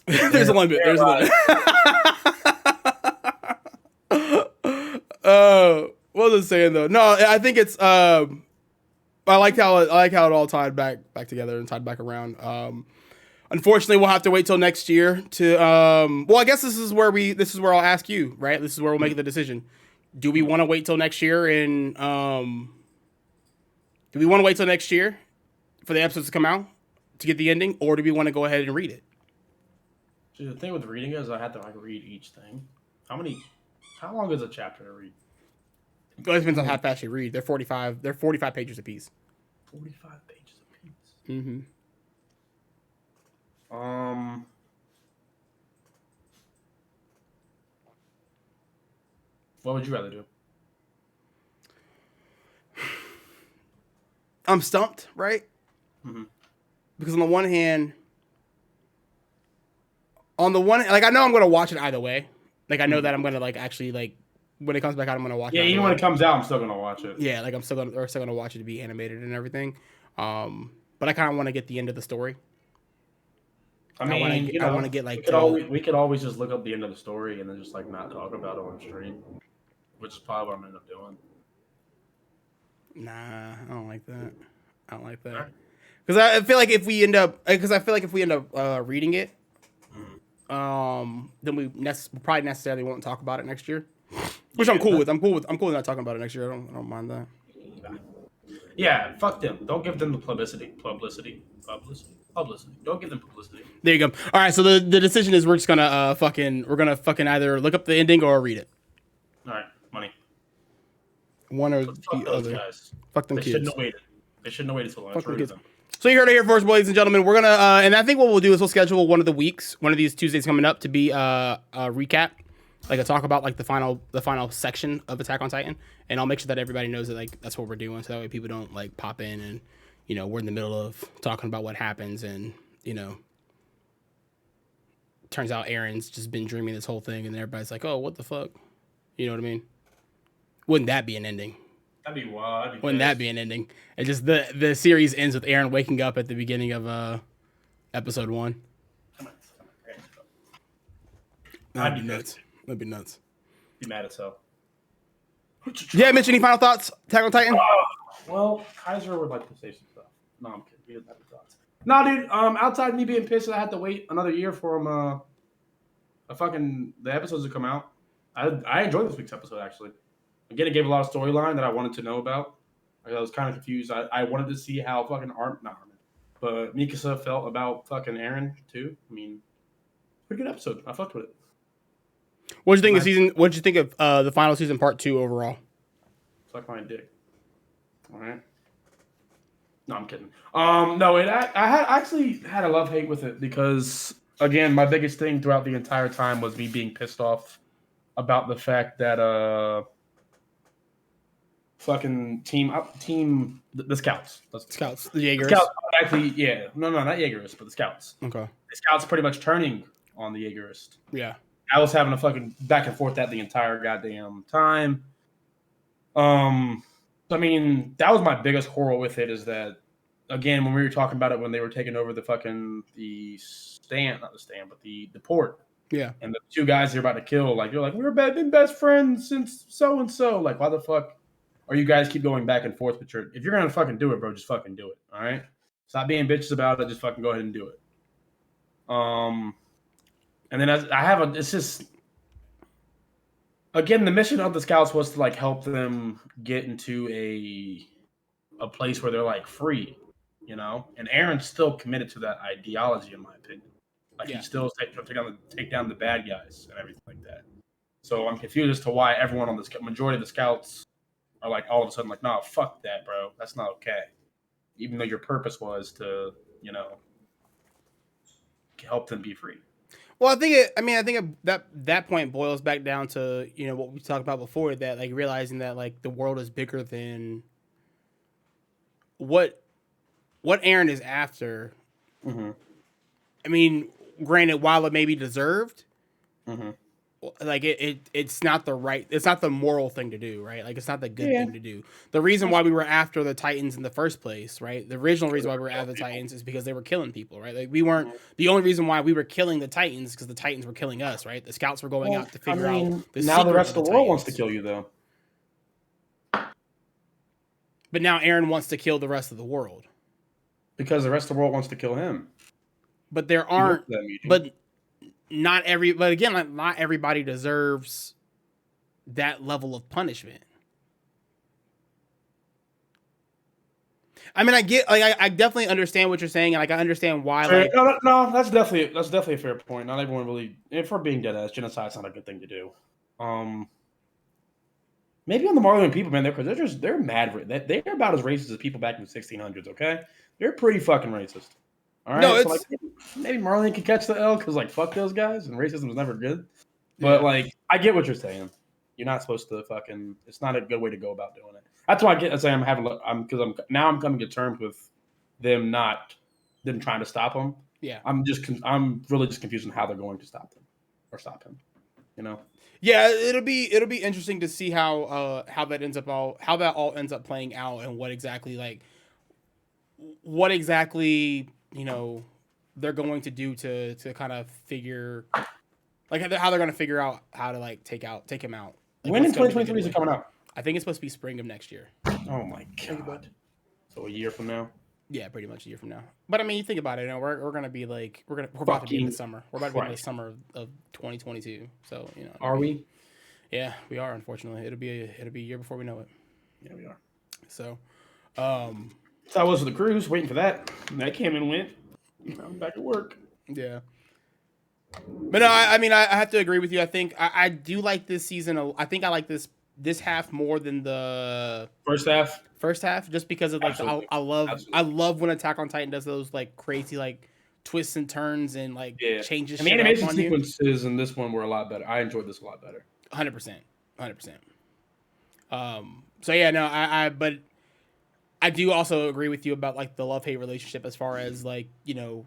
There's a limit. There's a limit. What was I saying though? No, I think it's I like how it all tied back together and tied back around. Unfortunately, we'll have to wait till next year to well, I guess this is where I'll ask you, right? This is where we'll make the decision. Do we want to wait till next year and do we want to wait till next year for the episodes to come out to get the ending, or do we want to go ahead and read it? See, the thing with reading is I have to read each thing. How long is a chapter to read? It depends on how fast you read. They're 45 pages apiece. 45 pages apiece. Mm-hmm. What would you rather do? I'm stumped, right? Mm-hmm. Because on the one hand, like I know I'm gonna watch it either way. Like I know that I'm gonna like actually like when it comes back out, I'm gonna watch it. Yeah, even when it comes out, I'm still gonna watch it. Yeah, like I'm still gonna watch it to be animated and everything. But I kind of want to get the end of the story. I mean, I want to get like we could always just look up the end of the story and then just like not talk about it on stream, which is probably what I'm gonna end up doing. Nah, I don't like that. Because I feel like if we end up reading it, then we probably necessarily won't talk about it next year, which I'm cool with. I'm cool with not talking about it next year. I don't mind that. Yeah, fuck them. Don't give them the publicity. Don't give them publicity. There you go. All right, so the decision is we're just gonna fucking either look up the ending or read it. All right, money. One or Fuck the those other. guys. Fuck them They kids. shouldn't have waited. They shouldn't have waited so long. Fuck them kids. So you heard it here first, ladies and gentlemen. We're gonna and I think what we'll do is we'll schedule one of these Tuesdays coming up to be a recap, like a talk about like the final section of Attack on Titan, and I'll make sure that everybody knows that like that's what we're doing, so that way people don't like pop in and we're in the middle of talking about what happens and turns out Aaron's just been dreaming this whole thing and everybody's like, oh, what the fuck, you know what I mean? Wouldn't that be an ending? That'd be wild. Wouldn't that be an ending? It just the series ends with Aaron waking up at the beginning of episode 1. Come on. That'd be nuts. That'd be nuts. Be mad as hell. Yeah, Mitch, any final thoughts? Attack on Titan? Well, Kaiser would like to say some stuff. No, I'm kidding. He doesn't have any thoughts. No, dude. Outside me being pissed that I had to wait another year for him, the episodes to come out. I enjoyed this week's episode actually. Again, it gave a lot of storyline that I wanted to know about. I was kind of confused. I wanted to see how fucking but Mikasa felt about fucking Aaron too. I mean, pretty good episode. I fucked with it. What did you think of season? What did you think of the final season, part 2 overall? Suck my dick. All right. No, I'm kidding. No, I actually had a love-hate with it because, again, my biggest thing throughout the entire time was me being pissed off about the fact that fucking the scouts. Scouts, the Jaegers. Scouts actually, yeah. No, not Jaegerists, but the scouts. Okay. The scouts pretty much turning on the Jaegerist. Yeah. I was having a fucking back and forth that the entire goddamn time. I mean, that was my biggest quarrel with it is that, again, when we were talking about it when they were taking over the port. Yeah. And the 2 guys they're about to kill, like, you're like, we've been best friends since so-and-so. Like, why the fuck are you guys keep going back and forth? But if you're going to fucking do it, bro, just fucking do it. All right? Stop being bitches about it. Just fucking go ahead and do it. And then it's just, again, the mission of the scouts was to like help them get into a place where they're like free, you know. And Aaron's still committed to that ideology, in my opinion. Like he still take down the bad guys and everything like that. So I'm confused as to why everyone on the majority of the scouts are like all of a sudden like, no, fuck that, bro. That's not okay. Even though your purpose was to, you know, help them be free. Well, I think that point boils back down to, you know, what we talked about before, that like realizing that like the world is bigger than what Aaron is after. Mm-hmm. I mean, granted, while it may be deserved, mm-hmm. like it's not the moral thing to do, right? Like it's not the good thing to do. The reason why we were after the Titans in the first place, right? The original reason why we were after the Titans is because they were killing people, right? Like we weren't the only reason why we were killing the Titans because the Titans were killing us, right? The scouts were going out to figure out the now the rest of the world wants to kill you though. But now Aaron wants to kill the rest of the world because the rest of the world wants to kill him. But there aren't. But again, like, not everybody deserves that level of punishment. I mean, I definitely understand what you're saying, and like I understand why. Like, no, that's definitely a fair point. Not everyone really, if we're being dead ass, genocide's not a good thing to do. Maybe on the Marleyan people, man, they're mad. They're about as racist as people back in the 1600s. Okay, they're pretty fucking racist. All right, no, so like maybe Marlon can catch the L because like fuck those guys and racism is never good. But like I get what you're saying. You're not supposed to fucking. It's not a good way to go about doing it. That's why I'm coming to terms with them trying to stop him. Yeah, I'm really just confused on how they're going to stop them or stop him. You know. Yeah, it'll be interesting to see how that all ends up playing out and what exactly you know they're going to do to kind of figure like how they're going to figure out how to like take him out. Like, when in 2023 is it coming out? I think it's supposed to be spring of next year. Oh my god! So a year from now. Yeah, pretty much a year from now. But I mean, you think about it. You know, we're gonna be like we're about to be in the summer. We're about to be in the summer of 2022. So you know. Are we? Yeah, we are. Unfortunately, it'll be a year before we know it. Yeah, we are. So, so I was with the cruise waiting for that. And that came and went. I'm back at work. Yeah. But no, I mean, I have to agree with you. I think I do like this season. I think I like this half more than the first half. First half, just because of like I love when Attack on Titan does those like crazy like twists and turns and like changes. And the animation sequences in this one were a lot better. I enjoyed this a lot better. 100%. So yeah, no, but I do also agree with you about like the love-hate relationship as far as like, you know,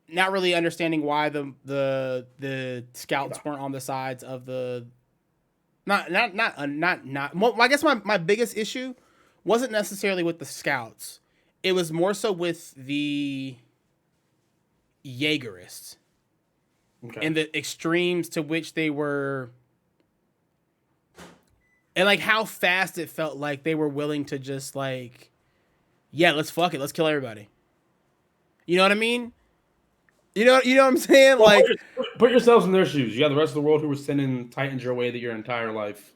not really understanding why the scouts weren't on the sides of the Well, I guess my biggest issue wasn't necessarily with the scouts. It was more so with the Jaegerists and the extremes to which they were, and like how fast it felt like they were willing to just like, yeah, let's fuck it, let's kill everybody. You know what I mean? You know what I'm saying? Well, like, put yourselves in their shoes. You have the rest of the world who were sending Titans your way your entire life.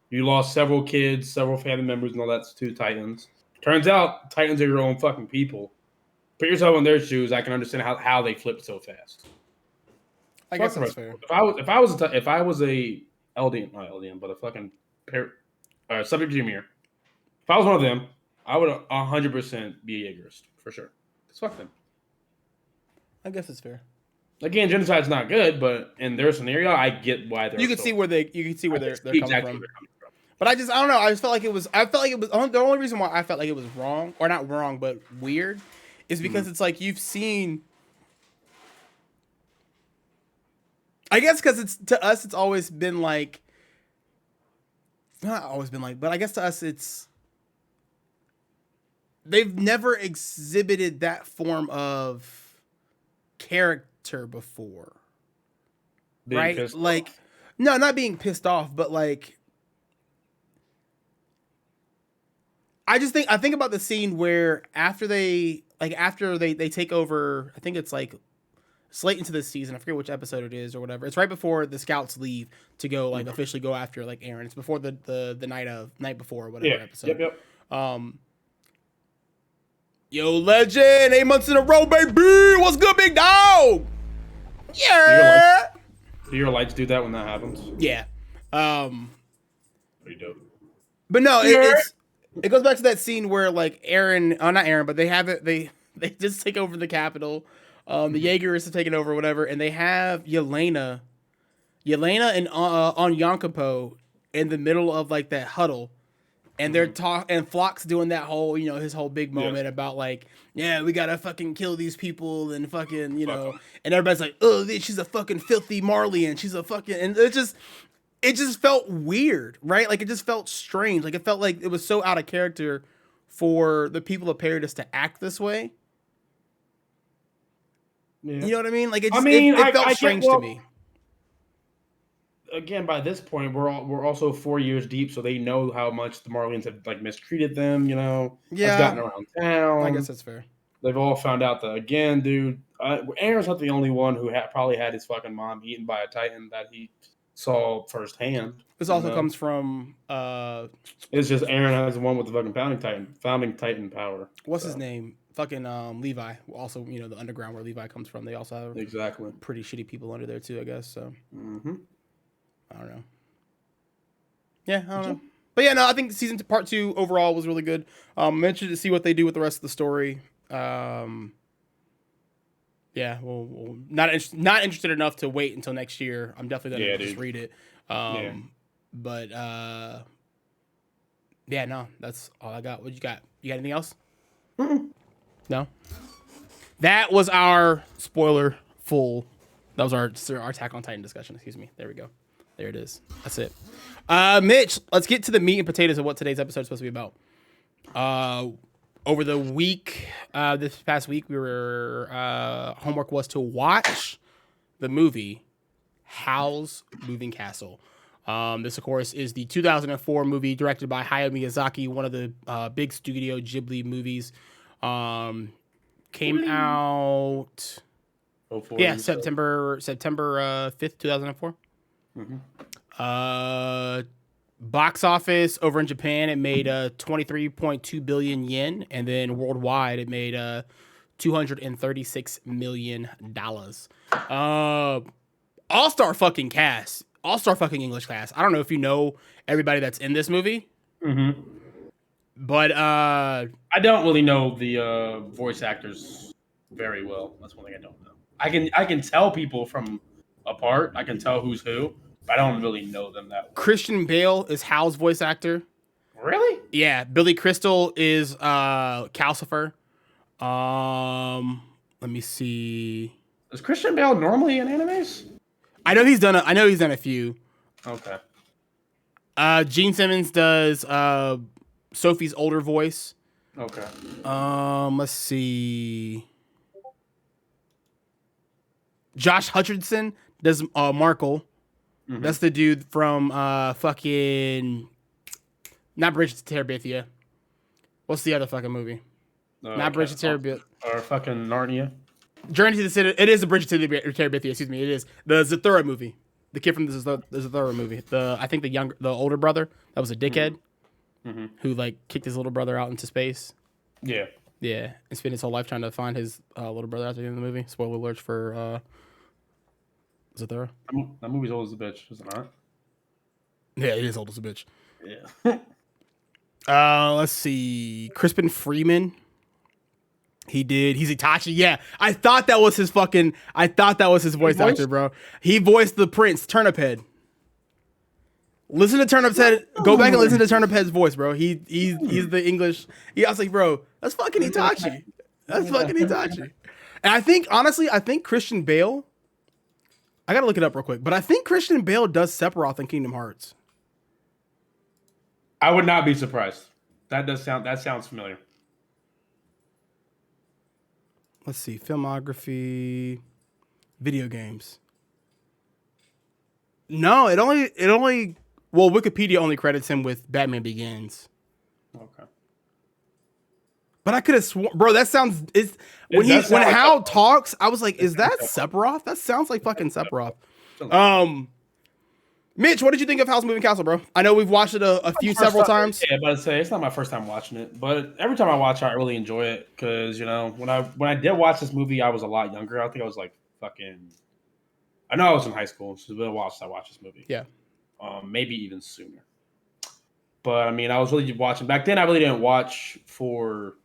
You lost several kids, several family members, and all that to Titans. Turns out Titans are your own fucking people. Put yourself in their shoes. I can understand how they flipped so fast. I guess that's fair. If I was a LDN, not LDN, but a fucking subject Junior, if I was one of them, I would 100% be a Jaegerist for sure. Just fuck them. I guess it's fair. Again, genocide's not good, but in their scenario, I get why they're. You can see where they're coming from. But I don't know. I just felt like it was. The only reason why I felt like it was wrong, or not wrong, but weird, is because it's like you've seen. I guess because to us, it's always been like. Not always been like, but I guess to us, it's. They've never exhibited that form of character before, right? Like, no, not being pissed off, but like. I think about the scene where after they take over, I think it's like it's late into the season. I forget which episode it is or whatever. It's right before the scouts leave to go like officially go after like Aaron. It's before the night before or whatever episode. Yep. Yo, legend, 8 months in a row, baby. What's good, big dog? Yeah. Do your lights do that when that happens? Yeah. Pretty dope. But no, it goes back to that scene where like not Aaron, but they just take over the Capitol. The Jaegerists have taken over, whatever, and they have Yelena and on Yonkapo in the middle of like that huddle, and they're and Flock's doing that whole his whole big moment about like, yeah, we gotta fucking kill these people and fucking and everybody's like, oh, she's a fucking filthy Marleyan, she's a fucking, and it just felt weird, right? Like, it just felt strange. Like, it felt like it was so out of character for the people of Paradise to act this way. Yeah. You know what I mean? Like, it felt strange to me. Again, by this point, we're also 4 years deep, so they know how much the Marleyans have like mistreated them. Yeah, has gotten around town. I guess that's fair. They've all found out that again, dude. Aaron's not the only one who probably had his fucking mom eaten by a Titan that he saw firsthand. This also comes from it's just Aaron has the one with the fucking founding Titan power. What's his name? Fucking Levi. Also, the underground where Levi comes from. They also have exactly pretty shitty people under there too, I guess. So I don't know. Yeah, I don't know. But yeah, no, I think season part 2 overall was really good. I'm interested to see what they do with the rest of the story. Yeah, well, not interested enough to wait until next year. I'm definitely gonna just read it. But yeah, no, that's all I got. What you got? You got anything else? No. That was our spoiler full. That was our Attack on Titan discussion. Excuse me. There we go. There it is. That's it. Mitch, let's get to the meat and potatoes of what today's episode is supposed to be about. Over the week, this past week, we were homework was to watch the movie Howl's Moving Castle. This, of course, is the 2004 movie directed by Hayao Miyazaki, one of the big Studio Ghibli movies. Came out, September 5th, 2004. Box office over in Japan, it made 23.2 billion yen, and then worldwide it made $236 million. All-star fucking cast, all-star fucking English cast. I don't know if you know everybody that's in this movie, but I don't really know the voice actors very well. That's one thing I don't know. I can tell people from apart. I can tell who's who. I don't really know them that well. Christian Bale is Hal's voice actor. Really? Yeah. Billy Crystal is Calcifer. Let me see. Is Christian Bale normally in animes? I know he's done a few. Okay. Gene Simmons does Sophie's older voice. Okay. Let's see. Josh Hutcherson does Markle. Mhm. That's the dude from fucking not Bridge to Terabithia. What's the other fucking movie? Not Bridge to Terabithia. Or fucking Narnia. Journey to the City. It is a Bridge to the Terabithia. Excuse me. It is the Zathura movie. The kid from the Zathura movie. I think the older brother that was a dickhead who like kicked his little brother out into space. Yeah. Yeah, and spent his whole life trying to find his little brother after the end of the movie. Spoiler alerts for Zathura. That movie's old as a bitch, is it not? Yeah, it is old as a bitch. Yeah. Let's see. Crispin Freeman. He's Itachi. Yeah, I thought that was his voice actor, bro. He voiced the Prince, Turnip Head. Listen to Turnip's Head. Go back and listen to Turnip Head's voice, bro. He's the English. I was like, bro, that's fucking Itachi. That's fucking Itachi. And I think Christian Bale. I gotta look it up real quick, but I think Christian Bale does Sephiroth in Kingdom Hearts. I would not be surprised. That sounds familiar. Let's see, filmography, video games. No, it only. Well, Wikipedia only credits him with Batman Begins. Okay. But I could have sworn, bro. That sounds when Howl talks, I was like, "Is that Sephiroth? That sounds like fucking Sephiroth." Mitch, what did you think of Howl's Moving Castle, bro? I know we've watched it several times. Yeah, but I'd say it's not my first time watching it, but every time I watch it, I really enjoy it because when I did watch this movie, I was a lot younger. I think I was like fucking. I know I was in high school. It's been a while since I watched this movie. Yeah. Maybe even sooner. But I mean, I was really watching back then. I really didn't watch for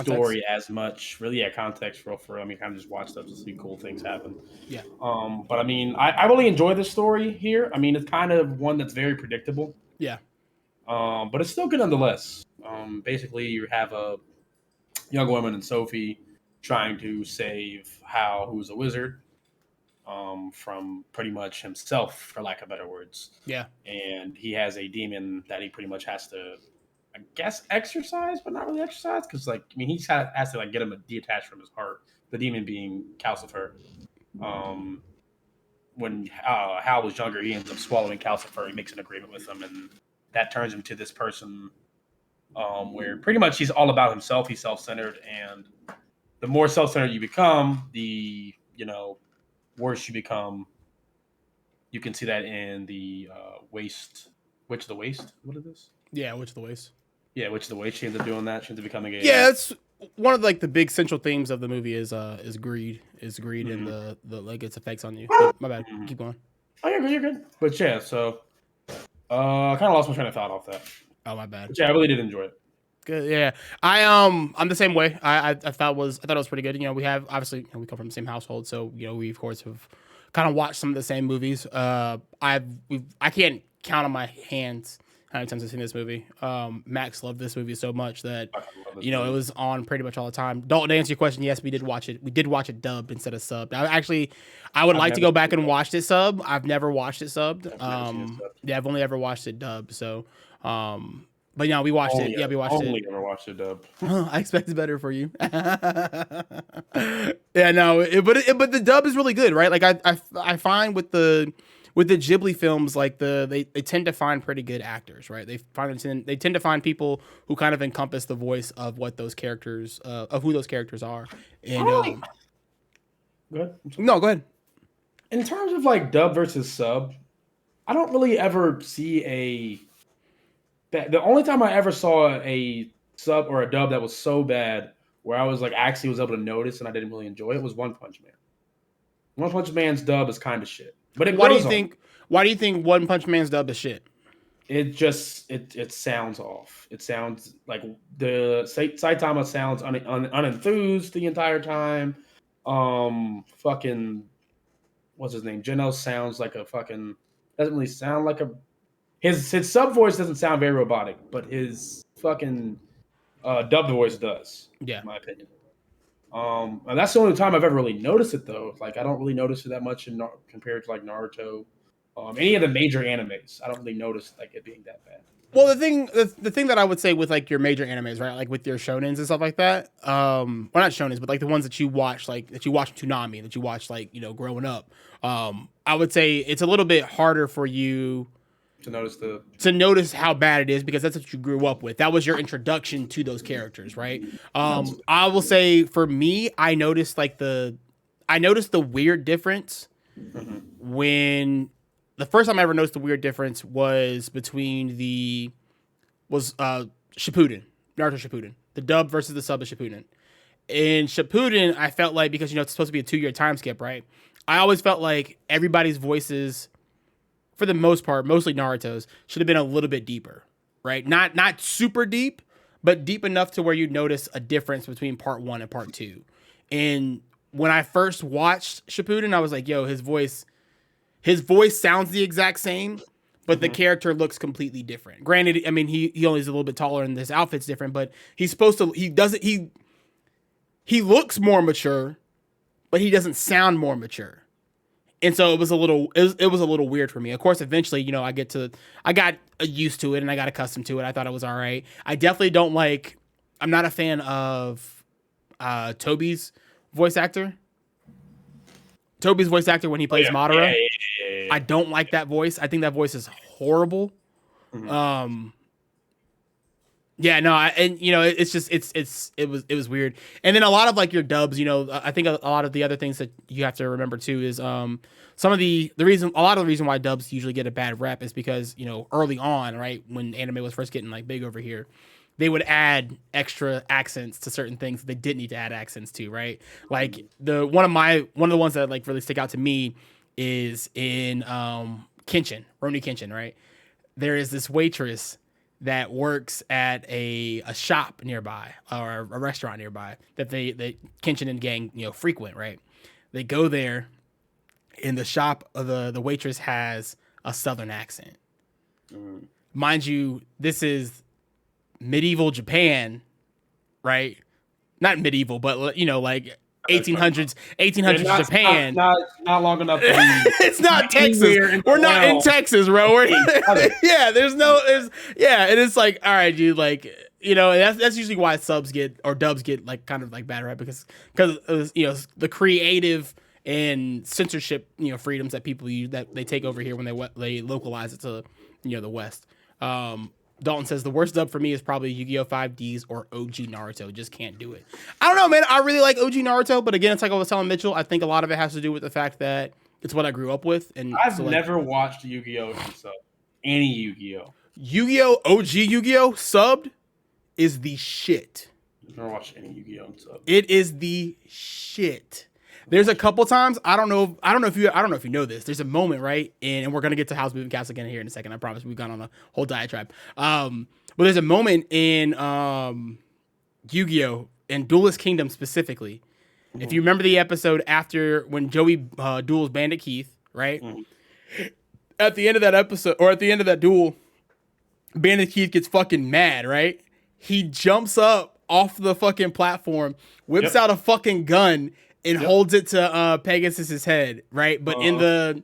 story as much. Really, yeah, context for. I mean, kind of just watch stuff to see cool things happen. Yeah. But I mean, I really enjoy the story here. I mean, it's kind of one that's very predictable. Yeah. But it's still good nonetheless. Basically, you have a young woman and Sophie trying to save Howl, who's a wizard. From pretty much himself, for lack of better words. Yeah. And he has a demon that he pretty much has to, I guess, exercise, but not really exercise, because he has to get him detached from his heart. The demon being Calcifer. When Howl was younger, he ends up swallowing Calcifer. He makes an agreement with him, and that turns him to this person, where pretty much he's all about himself. He's self-centered, and the more self-centered you become, the worse you become. You can see that in the Witch of the Waste. What is this? Yeah, Witch of the Waste. Yeah, Witch of the Waste. She ends up doing that. She ends up becoming a. Yeah, it's one of the big central themes of the movie is greed. Is greed and the its effects on you. But my bad. Keep going. Oh, you're good. But yeah, so I kind of lost my train of thought off that. Oh, my bad. But yeah, I really did enjoy it. Good. Yeah, I'm the same way. I thought it was pretty good. We have obviously we come from the same household, so we of course have kind of watched some of the same movies. I can't count on my hands how many times I've seen this movie. Max loved this movie so much that it was on pretty much all the time. Dalton, to answer your question, yes, we did watch it. We did watch it dubbed instead of subbed. I would like to go back and watch it subbed. I've never watched it subbed. Yeah, I've only ever watched it dubbed. So. But we watched it. Yeah, we watched it. Only ever watched it dub. I expected better for you. Yeah, no, but the dub is really good, right? Like I find with the Ghibli films, like they tend to find pretty good actors, right? They tend to find people who kind of encompass the voice of what those characters of who those characters are. And go ahead. No, go ahead. In terms of dub versus sub, I don't really ever see the only time I ever saw a sub or a dub that was so bad where I was actually was able to notice and I didn't really enjoy it was One Punch Man. One Punch Man's dub is kind of shit. But why do you think One Punch Man's dub is shit? It just it sounds off. It sounds like the Saitama sounds unenthused the entire time. Fucking what's his name? Genos sounds like a fucking doesn't really sound like a. His sub voice doesn't sound very robotic, but his fucking dubbed voice does. Yeah, in my opinion. And that's the only time I've ever really noticed it, though. I don't really notice it that much compared to Naruto Any of the major animes, I don't really notice like it being that bad. Well, the thing that I would say with like your major animes, right, like with your shonens and stuff like that, well, not shonens, but like the ones that you watch, like that you watch Toonami, that you watch like growing up, I would say it's a little bit harder for you to notice how bad it is because that's what you grew up with. That was your introduction to those characters, right? I will say for me, I noticed the weird difference when the first time I ever noticed the weird difference was between Shippuden, Naruto Shippuden, the dub versus the sub of Shippuden. In Shippuden, I felt like because it's supposed to be a 2-year time skip, right? I always felt like everybody's voices, for the most part, mostly Naruto's, should have been a little bit deeper, right? Not super deep, but deep enough to where you notice a difference between part 1 and part 2. And when I first watched Shippuden, I was like, yo, his voice sounds the exact same, but the character looks completely different. Granted, I mean, he only is a little bit taller and his outfit's different, but he looks more mature, but he doesn't sound more mature. And so it was a little weird for me. Of course, eventually, I got used to it and I got accustomed to it. I thought it was all right. I definitely I'm not a fan of Toby's voice actor. Toby's voice actor when he plays Madara. Yeah. I don't like that voice. I think that voice is horrible. Mm-hmm. It was weird. And then a lot of like your dubs, I think a lot of the other things that you have to remember too is a lot of the reason why dubs usually get a bad rep is because, early on, right, when anime was first getting like big over here, they would add extra accents to certain things that they didn't need to add accents to, right? Like one of the ones that like really stick out to me is in Rurouni Kenshin, right? There is this waitress that works at a shop nearby or a restaurant nearby that the Kenshin and gang frequent, right? They go there, in the shop, the waitress has a southern accent. Mind you, this is medieval Japan, right? Not medieval, but like 1800s Japan. Not long enough to be. It's not Texas. We're not in Texas, bro. And it's like, all right, dude, like, that's usually why dubs get like kind of like bad, right? Because the creative and censorship, freedoms that people use that they take over here when they localize it to, the West. Dalton says the worst dub for me is probably Yu-Gi-Oh! 5Ds or OG Naruto. Just can't do it. I don't know, man. I really like OG Naruto, but again, it's like I was telling Mitchell. I think a lot of it has to do with the fact that it's what I grew up with. And I've never watched Yu-Gi-Oh! Sub. Any Yu-Gi-Oh! Yu-Gi-Oh! OG Yu-Gi-Oh! Subbed is the shit. I've never watched any Yu-Gi-Oh! Sub. It is the shit. There's a couple times I don't know if you know this. There's a moment, right? And we're gonna get to House Moving Castle again here in a second. I promise. We've gone on a whole diatribe. But there's a moment in Yu-Gi-Oh! And Duelist Kingdom specifically. Mm-hmm. If you remember the episode after when Joey duels Bandit Keith, right? Mm-hmm. At the end of that episode, or at the end of that duel, Bandit Keith gets fucking mad, right? He jumps up off the fucking platform, whips out a fucking gun, and holds it to Pegasus's head, right? But in the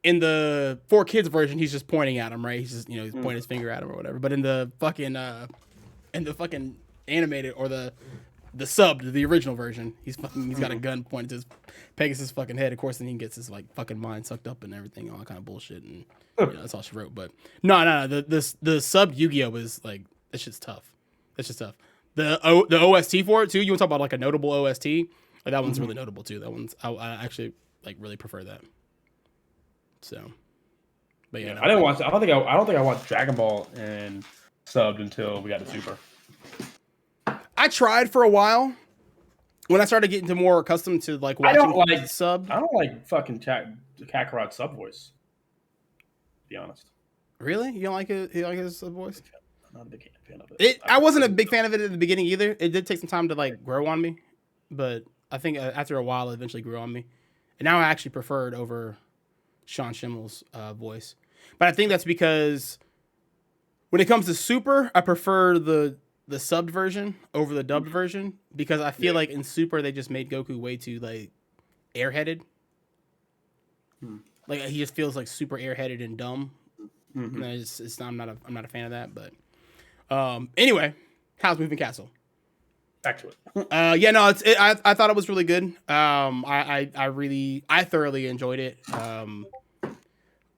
4Kids version, he's just pointing at him, right? He's just he's pointing his finger at him or whatever. But in the fucking animated or the subbed, the original version, he's got a gun pointed to his Pegasus fucking head. Of course, then he gets his like fucking mind sucked up and everything, all that kind of bullshit, and that's all she wrote. But no, the subbed Yu-Gi-Oh! Was like that shit's tough. That's just tough. The OST for it too. You want to talk about like a notable OST? Like, that one's really notable too. That one's I actually like really prefer that. So, but yeah, I didn't watch. I don't think I watched Dragon Ball and subbed until we got to Super. I tried for a while when I started getting to more accustomed to like watching subbed. I don't like fucking Kakarot sub voice. To be honest. Really, you don't like it? You like his sub voice? I'm not a big fan of it. I wasn't a big fan of it at the beginning either. It did take some time to like grow on me, but I think after a while, it eventually grew on me. And now I actually prefer it over Sean Schimmel's voice. But I think that's because when it comes to Super, I prefer the subbed version over the dubbed version. Because I feel like in Super, they just made Goku way too, like, airheaded. Like he just feels like super airheaded and dumb. Mm-hmm. And I'm not a fan of that. But anyway, Howl's Moving Castle. Back to it. Yeah, no, I thought it was really good. I thoroughly enjoyed it.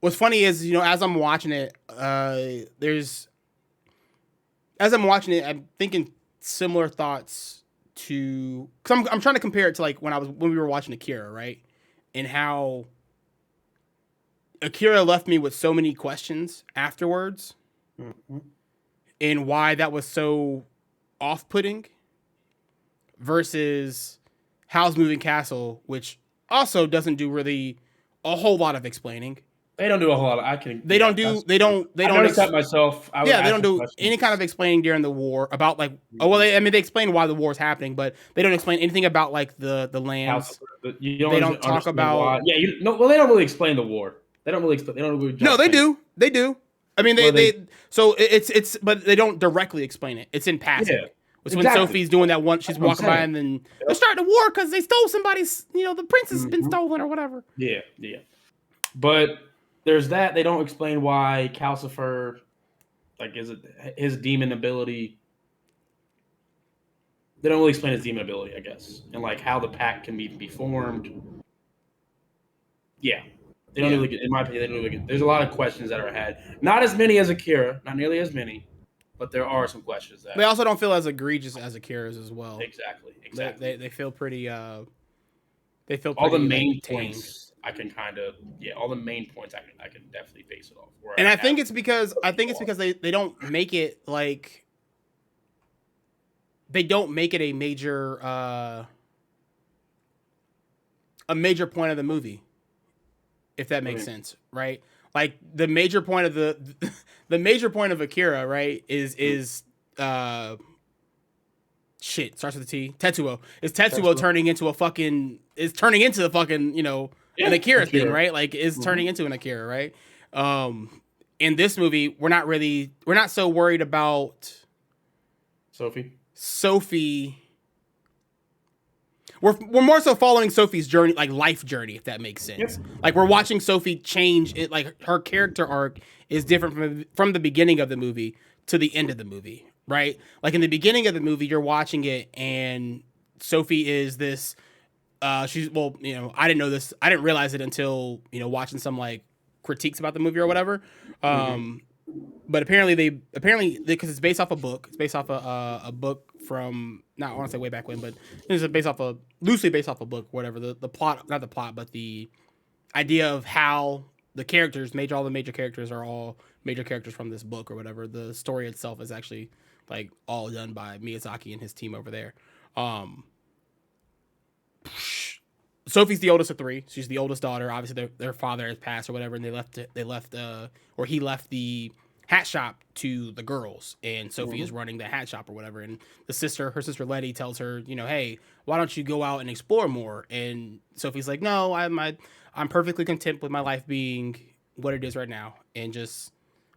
What's funny is, as I'm watching it, I'm thinking similar thoughts to, because I'm trying to compare it to like when we were watching Akira, right? And how Akira left me with so many questions afterwards, Mm-hmm. and why that was so off-putting, versus Howl's Moving Castle, which also doesn't do really a whole lot of explaining. They don't do a whole lot. I noticed that myself. They don't do any kind of explaining during the war about like, they explain why the war is happening, but they don't explain anything about like the lands. They don't talk about why. Yeah, they don't really explain the war. They don't really explain. They don't really. No, they do. They do. I mean, so it's but they don't directly explain it. It's in passing. Yeah. It's when Sophie's doing that one, she's walking by, and then they're starting a war because they stole somebody's, the princess has been stolen or whatever. Yeah. But there's that. They don't explain why Calcifer, like, is it his demon ability? They don't really explain his demon ability, I guess, and like how the pack can be formed. Yeah. They don't really get, in my opinion, they don't really get. There's a lot of questions that are had. Not as many as Akira, not nearly as many. But there are some questions that they also don't feel as egregious as Akira's as well. Exactly. They feel pretty. All the main points I can all the main points I can definitely base it off. And I think it's because they don't make it like, they don't make it a major point of the movie, if that makes sense, right? Like the major point of the major point of Akira, right, is starts with a T. Tetsuo. Is Tetsuo turning into the fucking an Akira thing, right? Like is turning into an Akira, right? In this movie, we're not so worried about Sophie. We're more so following Sophie's journey, like life journey, if that makes sense. Yep. Like we're watching Sophie change it, like her character arc is different from the beginning of the movie to the end of the movie, right? Like in the beginning of the movie, you're watching it and Sophie is this, I didn't know this. I didn't realize it until, watching some like critiques about the movie or whatever. But apparently because it's based off a book. It's based off a book from, not I want to say way back when, but it's loosely based off a book, whatever. The plot, not the plot, but the idea of how the characters, all the major characters are all major characters from this book or whatever. The story itself is actually like all done by Miyazaki and his team over there. Sophie's the oldest of three. She's the oldest daughter. Obviously, their father has passed or whatever, and he left the hat shop to the girls, and Sophie is running the hat shop or whatever. And her sister Letty tells her, hey, why don't you go out and explore more? And Sophie's like, no, I'm perfectly content with my life being what it is right now, and just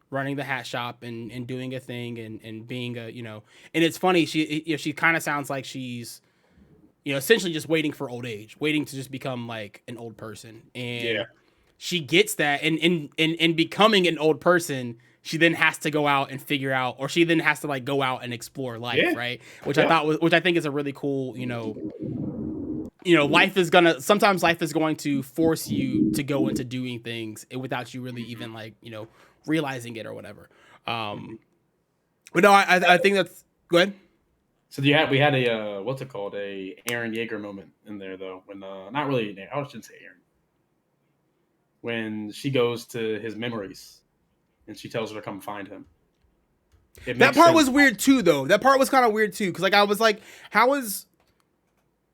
running the hat shop and doing a thing and being and it's funny, she kind of sounds like she's essentially just waiting for old age, waiting to just become like an old person. And she gets that, and in becoming an old person, she then has to go out and figure out, or she then has to like go out and explore life, right? Which I think is a really cool, sometimes life is going to force you to go into doing things without you really even like, realizing it or whatever. But no, I think that's, go ahead. So we had a what's it called, a Eren Yeager moment in there though, when not really, I shouldn't say Eren, when she goes to his memories and she tells her to come find him. That part was weird too, though. That part was kind of weird too, because like I was like, how is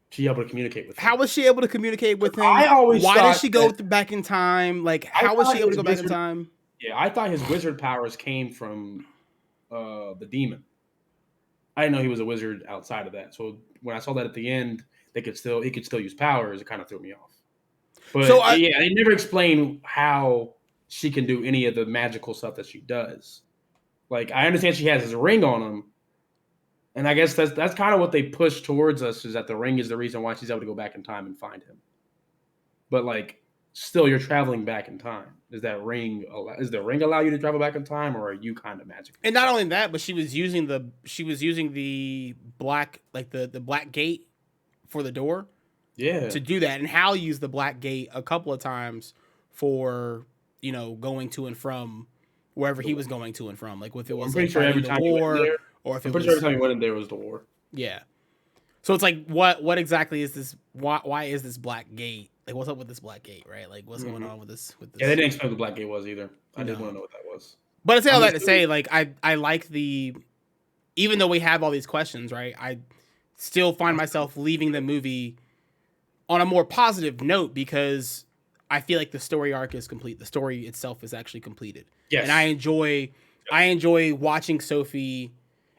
she able to communicate with him? How was she able to communicate with him? Why did she go back in time? Like, how was she able to go back in time? Yeah, I thought his wizard powers came from the demon. I didn't know he was a wizard outside of that. So when I saw that at the end, he could still use powers. It kind of threw me off. But they never explain how she can do any of the magical stuff that she does. Like, I understand she has his ring on him, and I guess that's kind of what they push towards us, is that the ring is the reason why she's able to go back in time and find him. But like, still you're traveling back in time. Does the ring allow you to travel back in time, or are you kind of magic? And not only that, but she was using the black, like the black gate for the door to do that. And Hal used the black gate a couple of times for, going to and from wherever he was going to and from. Like if it was I'm pretty like sure every the time war, you went there, or if I'm it pretty was, sure every time you went in there was the war. yeah. So it's like, what exactly is this? Why is this black gate? Like, what's up with this black gate, right? Like, what's going on with this? Yeah, they didn't explain what the black gate was either. I didn't want to know what that was. But I say all that to say, like, I like even though we have all these questions, right? I still find myself leaving the movie on a more positive note because I feel like the story arc is complete. The story itself is actually completed. Yes. And I enjoy watching Sophie.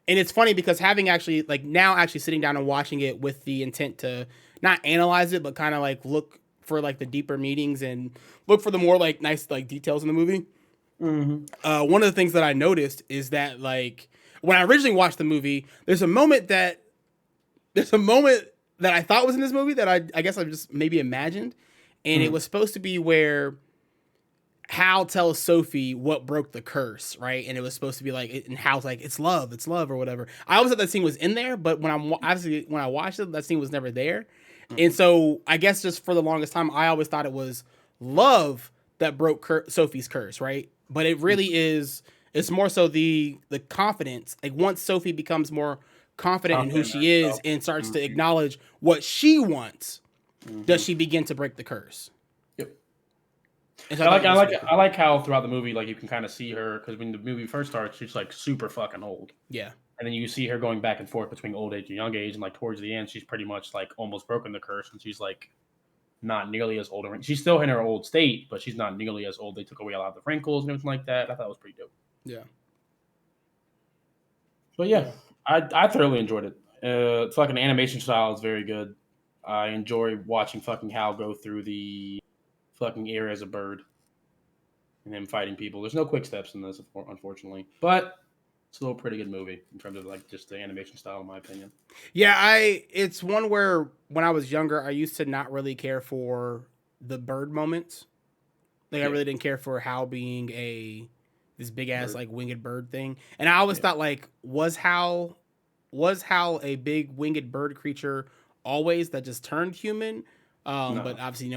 And it's funny because having actually, like, now actually sitting down and watching it with the intent to not analyze it, but kind of like look for like the deeper meanings and look for the more like nice like details in the movie. Mm-hmm. One of the things that I noticed is that, like, when I originally watched the movie, there's a moment that I thought was in this movie that I guess I just maybe imagined, and it was supposed to be where Hal tells Sophie what broke the curse, right? And it was supposed to be like, and Hal's like, it's love, or whatever. I always thought that scene was in there, but when I watched it, that scene was never there. And so I guess just for the longest time, I always thought it was love that broke Sophie's curse, right? But it really is. It's more so the confidence. Like once Sophie becomes more confident in who she is and starts to acknowledge what she wants, does she begin to break the curse? So I like how throughout the movie, like you can kind of see her because when the movie first starts, she's like super fucking old. Yeah. And then you see her going back and forth between old age and young age, and like towards the end, she's pretty much like almost broken the curse, and she's like not nearly as old. She's still in her old state, but she's not nearly as old. They took away a lot of the wrinkles and everything like that. I thought it was pretty dope. Yeah. But yeah, I thoroughly enjoyed it. Fucking animation style is very good. I enjoy watching fucking Hal go through the fucking air as a bird and him fighting people. There's no quick steps in this, unfortunately, but it's still a pretty good movie in terms of like just the animation style, in my opinion. Yeah, it's one where when I was younger, I used to not really care for the bird moments. Like I really didn't care for Hal being this big ass like winged bird thing, and I always thought like was Hal a big winged bird creature always that just turned human? No. But obviously,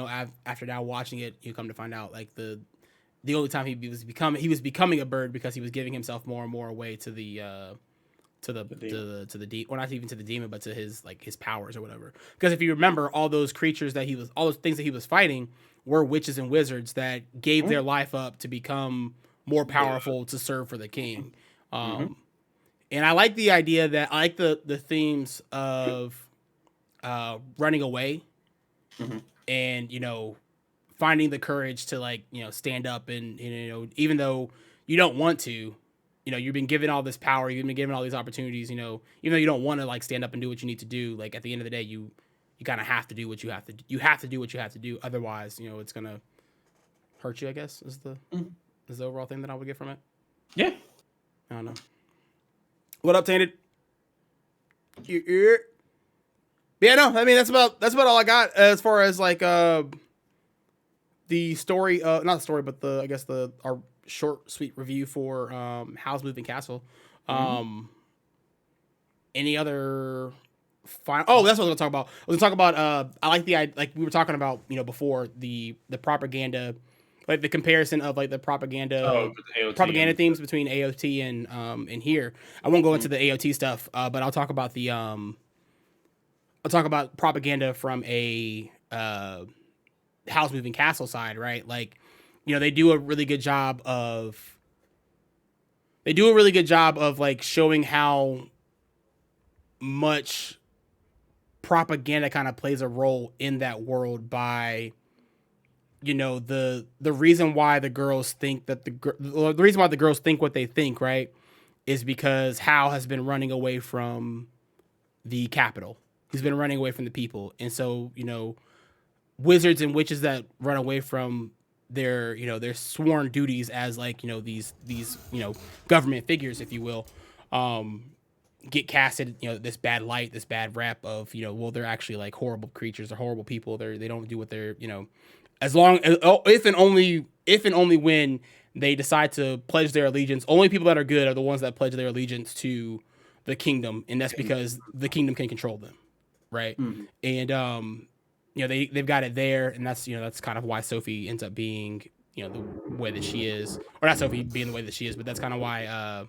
after now watching it, you come to find out like the only time he was becoming a bird because he was giving himself more and more away to the demon, or not even to the demon, but to his powers or whatever. Because if you remember, all those things that he was fighting were witches and wizards that gave their life up to become more powerful to serve for the king. And I like the idea that I like the themes of running away. And finding the courage to stand up and even though you don't want to, you've been given all this power, you've been given all these opportunities, even though you don't want to stand up and do what you need to do, like at the end of the day you kind of have to do what you have to do. You have to do what you have to do, otherwise it's gonna hurt you, I guess is the overall thing that I would get from it. Yeah, I don't know. What up, Tainted? Yeah, no, I mean that's about all I got as far as like the story, not the story, but our short sweet review for Howl's Moving Castle. Any other final? Oh, that's what I was gonna talk about. I was gonna talk about I like like we were talking about before the propaganda, like the comparison of like the propaganda themes between AOT and here. I won't go into the AOT stuff, but I'll talk about propaganda from a House Moving Castle side, right? Like, they do a really good job of like showing how much propaganda kind of plays a role in that world by, the reason why the girls think that the reason why the girls think what they think, right, is because Hal has been running away from the capital. He's been running away from the people. And so, wizards and witches that run away from their sworn duties as like, these government figures, if you will, get casted, this bad light, this bad rap of, well, they're actually like horrible creatures or horrible people. They don't do what they're, as long as if and only when they decide to pledge their allegiance. Only people that are good are the ones that pledge their allegiance to the kingdom, and that's because the kingdom can control them, right? Mhm. And they've got it there, and that's kind of why Sophie ends up being the way that she is, or not Sophie being the way that she is, but that's kind of why.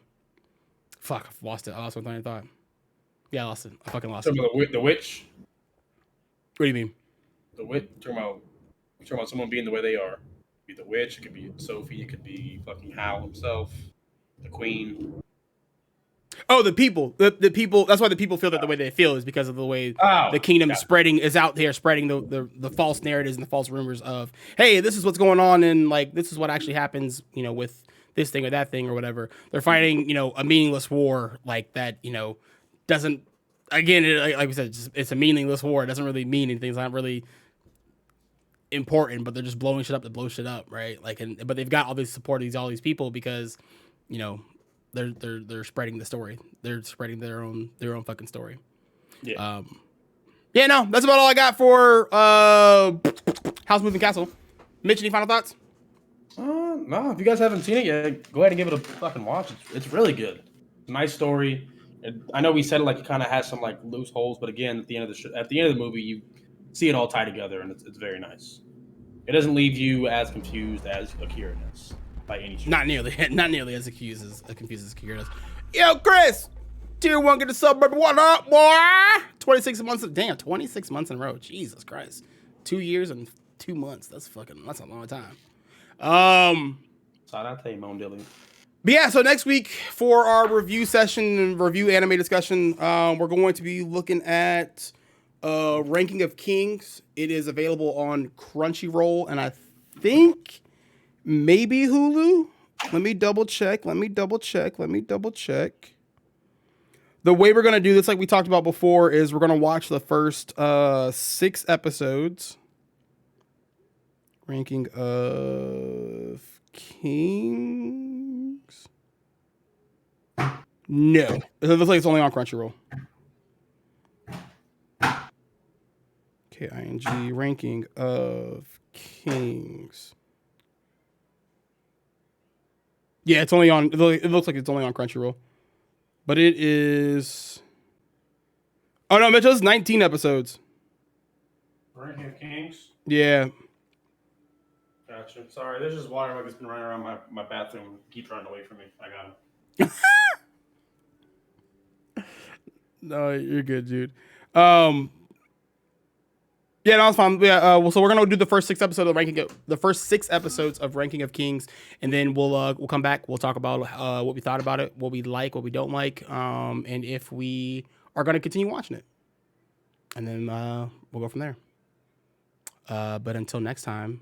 Fuck, I've lost it. I lost my train of thought. Yeah, I lost it. I fucking lost it. Talking about the witch. What do you mean? The witch. Talking about someone being the way they are. It could be the witch. It could be Sophie. It could be fucking Howl himself. The queen. Oh, the people. The people. That's why the people feel that the way they feel is because of the way the kingdom is out there spreading the false narratives and the false rumors of, hey, this is what's going on, and like this is what actually happens, with this thing or that thing or whatever. They're fighting, a meaningless war like that, doesn't. Again, like we said, it's a meaningless war. It doesn't really mean anything. It's not really important, but they're just blowing shit up to blow shit up, right? Like, but they've got all this support of all these people because, they're spreading the story. They're spreading their own fucking story. Yeah. No, that's about all I got for House Moving Castle. Mitch, any final thoughts? No, if you guys haven't seen it yet, go ahead and give it a fucking watch. It's really good. Nice story. I know we said it like it kind of has some like loose holes, but again, at the end of the movie, you see it all tie together, and it's very nice. It doesn't leave you as confused as Akira does by any stretch. Not nearly as confused as Akira does. Yo, Chris, Tier 1 get the suburb. What up, boy? 26 months in a row. Jesus Christ. 2 years and 2 months. That's a long time. But yeah, so next week for our review session and review anime discussion, we're going to be looking at Ranking of Kings. It is available on Crunchyroll and I think maybe Hulu. Let me double check. The way we're going to do this, like we talked about before, is we're going to watch the first 6 episodes. Ranking of Kings. No. It looks like it's only on Crunchyroll. KING Ranking of Kings. Yeah, it looks like it's only on Crunchyroll. But it is... Oh no, Mitchell, it's 19 episodes. Ranking of Kings? Yeah. Gotcha. Sorry, there's just water like it's been running around my bathroom. Keep running away from me. I got him. No, you're good, dude. Yeah, no, it's fine. Yeah, so we're gonna do the first 6 episodes of Ranking of Kings, and then we'll come back. We'll talk about what we thought about it, what we like, what we don't like, and if we are gonna continue watching it, and then we'll go from there. But until next time,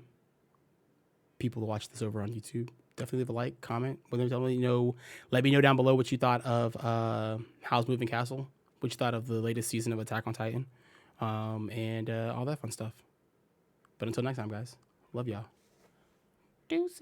people who watch this over on YouTube, definitely leave a like, comment. Let me know down below what you thought of Howl's Moving Castle, what you thought of the latest season of Attack on Titan. And all that fun stuff. But until next time, guys, love y'all. Deuces.